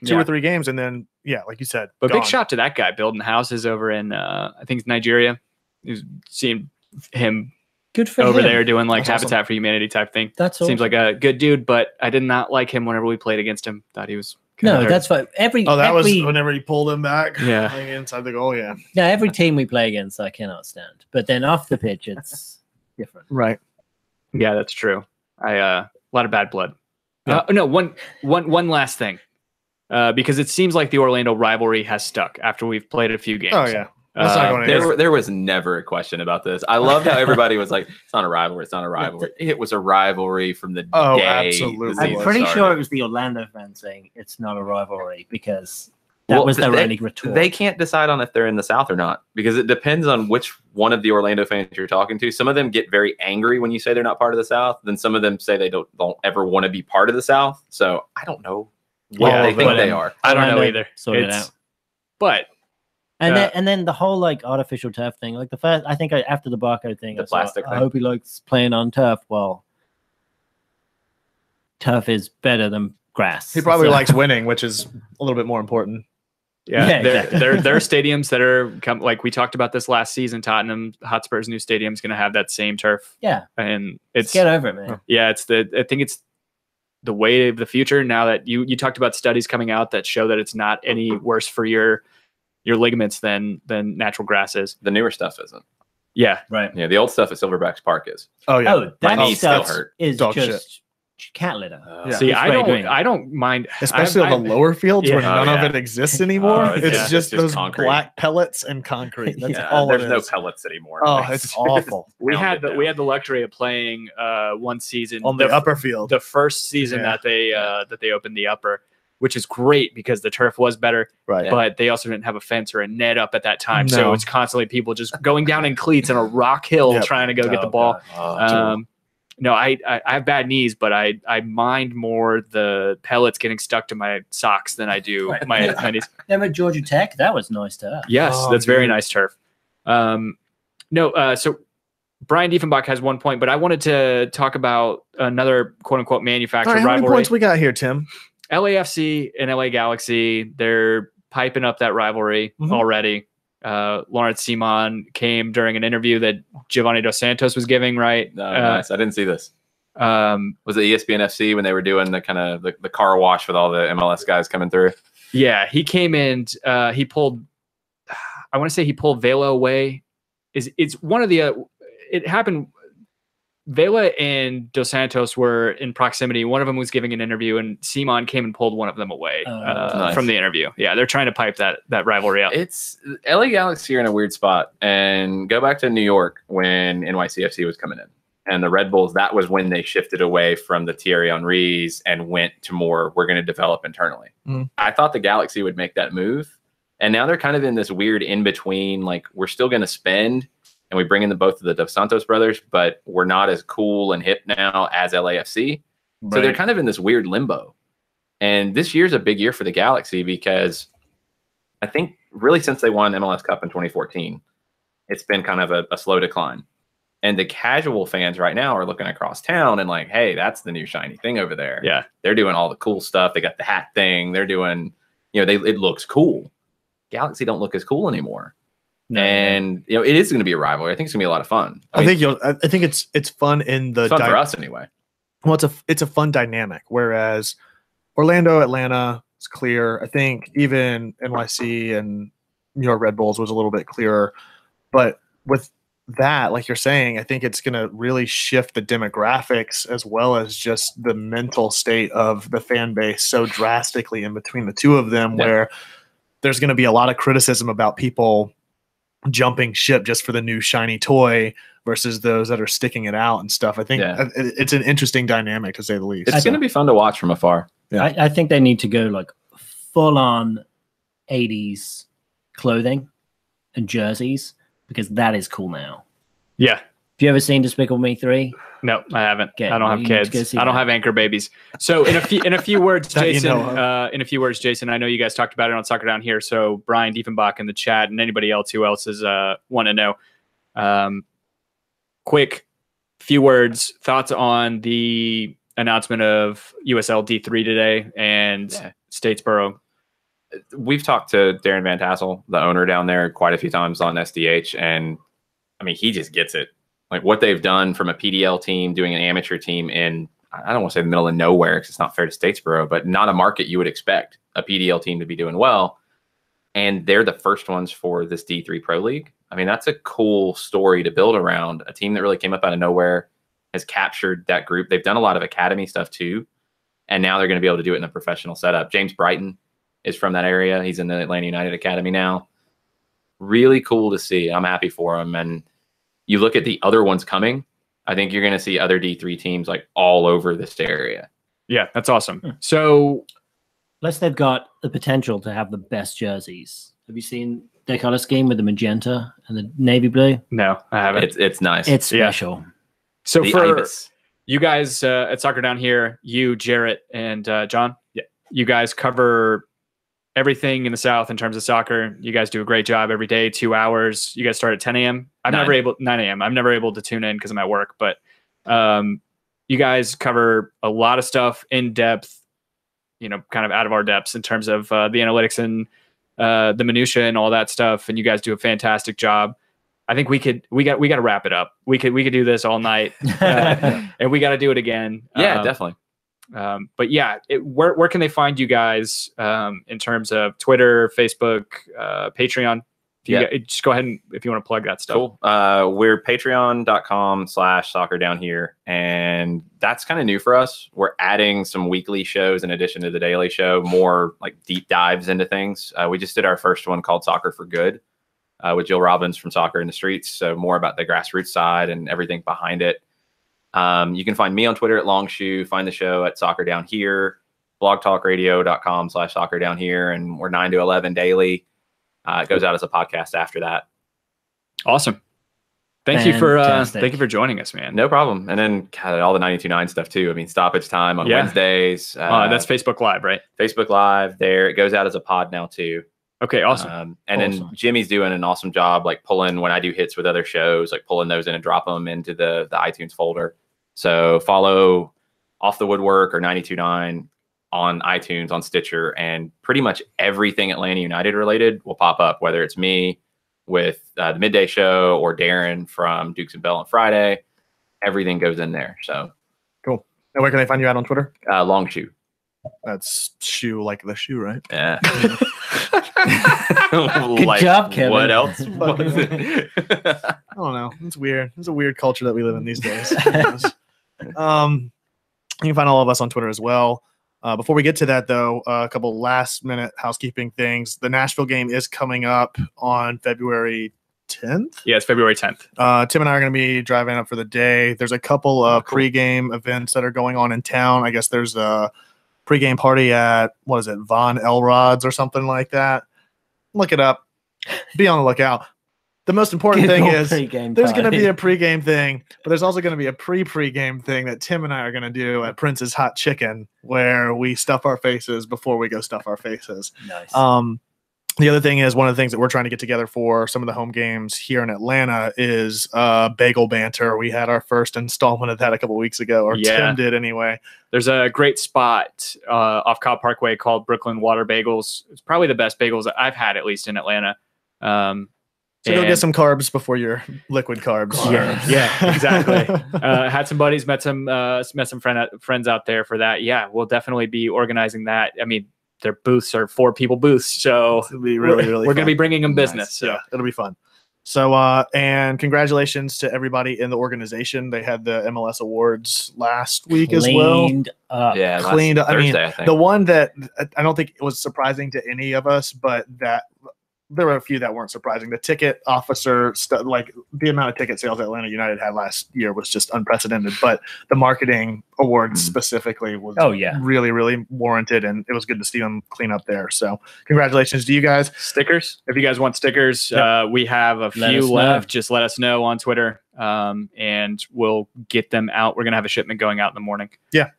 2 or 3 games and then like you said. But gone. Big shout to that guy building houses over in I think it's Nigeria. You've seen him. Good for over him. There doing like That's Habitat for Humanity type thing. That's awesome. Seems like a good dude, but I did not like him whenever we played against him. Thought he was that's fine. Was whenever he pulled him back. Yeah, inside the goal. Yeah. Yeah, every team we play against, I cannot stand. But then off the pitch, it's different. Right. Yeah, that's true. A lot of bad blood. Yeah. No, one last thing, because it seems like the Orlando rivalry has stuck after we've played a few games. Oh yeah. There was never a question about this. I loved how everybody was like, "It's not a rivalry. It's not a rivalry." It was a rivalry from the day. Absolutely. I'm pretty sure it was the Orlando fans saying it's not a rivalry because that was their only retort. They can't decide on if they're in the South or not because it depends on which one of the Orlando fans you're talking to. Some of them get very angry when you say they're not part of the South. Then some of them say they don't ever want to be part of the South. So I don't know what they think they are. I don't know either. Sort it out. But. And then the whole like artificial turf thing, like the first, I think after the Barco thing, I hope he likes playing on turf. Well, turf is better than grass. He probably likes winning, which is a little bit more important. Yeah, there are stadiums that are like we talked about this last season. Tottenham Hotspur's new stadium is going to have that same turf. Yeah, and it's get over it, man. Yeah, I think it's the way of the future. Now that you talked about studies coming out that show that it's not any worse for your ligaments than natural grass is. The newer stuff isn't. Yeah. Right. Yeah. The old stuff at Silverback's Park is. Oh yeah. Oh, my knees still hurt. Is Dog just cat litter. See, I don't mind, especially on the lower fields where none of it exists anymore. It's just those concrete. Black pellets and concrete. That's all. There's no pellets anymore. Oh, it's awful. We had the luxury of playing one season on the upper field. The first season that they opened the upper. which is great because the turf was better. Right. But they also didn't have a fence or a net up at that time. No. So it's constantly people just going down in cleats on a rock hill Yep. trying to go get the ball. No, I have bad knees, but I mind more the pellets getting stuck to my socks than I do my knees. Remember Georgia Tech? That was nice turf. Yes, that's very nice turf. So Brian Diefenbach has 1 point, but I wanted to talk about another quote unquote manufactured How many rivalry. points we got here, Tim? LAFC and LA Galaxy, they're piping up that rivalry already. Lawrence Simon came during an interview that Giovanni Dos Santos was giving, right? Nice. I didn't see this. Was it ESPN FC when they were doing the kind of the car wash with all the MLS guys coming through? Yeah, he came in. He pulled. I want to say he pulled Vela away. It's one of the. It happened. Vela and Dos Santos were in proximity. One of them was giving an interview, and Simon came and pulled one of them away Nice. from the interview. Yeah, they're trying to pipe that rivalry up. It's LA Galaxy are in a weird spot, and go back to New York when NYCFC was coming in, and the Red Bulls. That was when they shifted away from the Thierry Henrys and went to more. We're going to develop internally. I thought the Galaxy would make that move, and now they're kind of in this weird in between. Like we're still going to spend. And we bring in both of the Dos Santos brothers, but we're not as cool and hip now as LAFC. Right. So they're kind of in this weird limbo. And this year's a big year for the Galaxy because I think really since they won MLS Cup in 2014, it's been kind of a slow decline. And the casual fans right now are looking across town and like, hey, that's the new shiny thing over there. Yeah. They're doing all the cool stuff. They got the hat thing. They're doing, it looks cool. Galaxy don't look as cool anymore. No, and it is going to be a rivalry. I think it's going to be a lot of fun. I think it's fun in the fun for us anyway. Well, it's a fun dynamic. Whereas Orlando, Atlanta is clear. I think even NYC and New York Red Bulls was a little bit clearer. But with that, like you're saying, I think it's going to really shift the demographics as well as just the mental state of the fan base so drastically in between the two of them, where there's going to be a lot of criticism about people jumping ship just for the new shiny toy versus those that are sticking it out and stuff. I think it's an interesting dynamic to say the least. It's going to be fun to watch from afar. Yeah. I think they need to go like full on 80s clothing and jerseys because that is cool now. Yeah. Have you ever seen Despicable Me 3? No, I haven't. I don't have kids. I don't have anchor babies. So in a few words, Jason, I know you guys talked about it on Soccer Down Here. So Brian Diefenbach in the chat and anybody else who else is want to know. Quick few words, thoughts on the announcement of USL D3 today and Statesboro. We've talked to Darren Van Tassel, the owner down there, quite a few times on SDH, and I mean he just gets it. Like what they've done from a PDL team, doing an amateur team in, I don't want to say the middle of nowhere because it's not fair to Statesboro, but not a market you would expect a PDL team to be doing well. And they're the first ones for this D3 Pro League. I mean, that's a cool story to build around. A team that really came up out of nowhere has captured that group. They've done a lot of academy stuff too. And now they're going to be able to do it in a professional setup. James Brighton is from that area. He's in the Atlanta United Academy now. Really cool to see. I'm happy for him. And you look at the other ones coming, I think you're going to see other D3 teams like all over this area. Yeah, that's awesome. So, unless they've got the potential to have the best jerseys. Have you seen their color scheme with the magenta and the navy blue? No, I haven't. It's nice. It's special. Yeah. So the for Ibis. You guys at Soccer Down Here, you, Jarrett, and John, you guys cover everything in the South in terms of soccer. You guys do a great job every day, 2 hours. You guys start at 10 a.m. 9 a.m. I'm never able to tune in because I'm at work, but you guys cover a lot of stuff in depth, kind of out of our depths in terms of the analytics and the minutia and all that stuff. And you guys do a fantastic job. I think we got to wrap it up. We could do this all night and we got to do it again. Yeah, definitely. But yeah, where can they find you guys in terms of Twitter, Facebook, Patreon? Just go ahead and if you want to plug that stuff. Cool. We're patreon.com/soccer down here. And that's kind of new for us. We're adding some weekly shows in addition to the daily show, more like deep dives into things. We just did our first one called Soccer for Good with Jill Robbins from Soccer in the Streets. So more about the grassroots side and everything behind it. You can find me on Twitter at Longshoe, find the show at Soccer Down Here. blogtalkradio.com/soccer down here, and we're 9 to 11 daily. It goes out as a podcast after that. Awesome. Thank you for joining us, man. No problem. And then all the 92.9 stuff too. I mean, stoppage time on Wednesdays. That's Facebook Live, right? Facebook Live there. It goes out as a pod now too. Okay, awesome. Then Jimmy's doing an awesome job, like pulling when I do hits with other shows, like pulling those in and drop them into the iTunes folder. So follow Off the Woodwork or 92.9 on iTunes, on Stitcher, and pretty much everything Atlanta United related will pop up, whether it's me with the midday show or Darren from Dukes and Bell on Friday. Everything goes in there. So cool. And where can they find you at on Twitter? Longshoe. That's shoe like the shoe, right? Yeah. Good job, Kevin. What else? What is it? I don't know. It's weird. It's a weird culture that we live in these days. You can find all of us on Twitter as well. Before we get to that, though, a couple last-minute housekeeping things. The Nashville game is coming up on February 10th. Yeah, it's February 10th. Tim and I are going to be driving up for the day. There's a couple of pregame events that are going on in town. I guess there's a pregame party at, Von Elrod's or something like that. Look it up. Be on the lookout. The most important thing is there's going to be a pregame thing, but there's also going to be a pregame thing that Tim and I are going to do at Prince's Hot Chicken, where we stuff our faces before we go stuff our faces. Nice. The other thing is, one of the things that we're trying to get together for some of the home games here in Atlanta is Bagel Banter. We had our first installment of that a couple weeks ago, or Tim did anyway. There's a great spot off Cobb Parkway called Brooklyn Water Bagels. It's probably the best bagels that I've had, at least in Atlanta. So go get some carbs before your liquid carbs. Yeah, exactly. Had some buddies, met some friends out there for that. Yeah, we'll definitely be organizing that. I mean, their booths are 4-people booths, so it'll be really we're going to be bringing them business. Nice. So yeah, it'll be fun. So, and congratulations to everybody in the organization. They had the MLS awards last week as well. Cleaned up. Yeah, cleaned up. Thursday, I mean, I think. the one that I don't think it was surprising to any of us, but that there were a few that weren't surprising. The ticket officer, like the amount of ticket sales Atlanta United had last year was just unprecedented. But the marketing awards specifically was really, really warranted, and it was good to see them clean up there. So congratulations to you guys. Stickers. If you guys want stickers, we have a few left. Just let us know on Twitter, and we'll get them out. We're going to have a shipment going out in the morning. Yeah.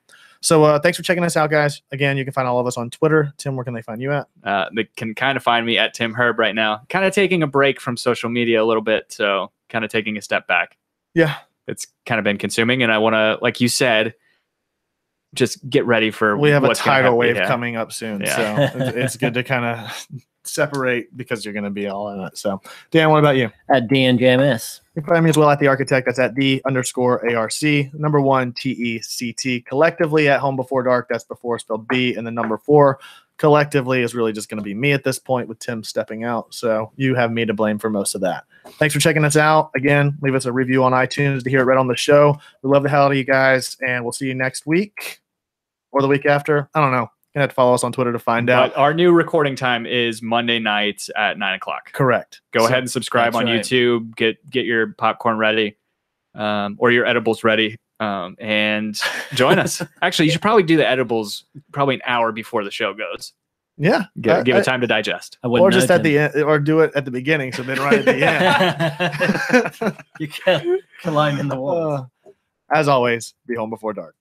So thanks for checking us out, guys. Again, you can find all of us on Twitter. Tim, where can they find you at? They can kind of find me at Tim Herb right now. Kind of taking a break from social media a little bit, so kind of taking a step back. Yeah. It's kind of been consuming, and I want to, like you said, just get ready for we have a tidal wave coming up soon. So it's good to kind of separate because you're going to be all in it. So, Dan, what about you? At DNJMS. You can find me as well at The Architect. That's at _ARC, number 1 TECT. Collectively at Home Before Dark. That's before spelled B, and the number 4. Collectively is really just going to be me at this point with Tim stepping out. So you have me to blame for most of that. Thanks for checking us out. Again, leave us a review on iTunes to hear it read on the show. We love the hell out of you guys, and we'll see you next week or the week after. I don't know. You're going to have to follow us on Twitter to find out. Our new recording time is Monday nights at 9:00. Correct. Go ahead and subscribe on YouTube. Get your popcorn ready, or your edibles ready, and join us. Actually, you should probably do the edibles probably an hour before the show goes. Yeah. Give it time to digest. Or just at the end, or do it at the beginning, so then right at the end. You can't climb in the wall. As always, be home before dark.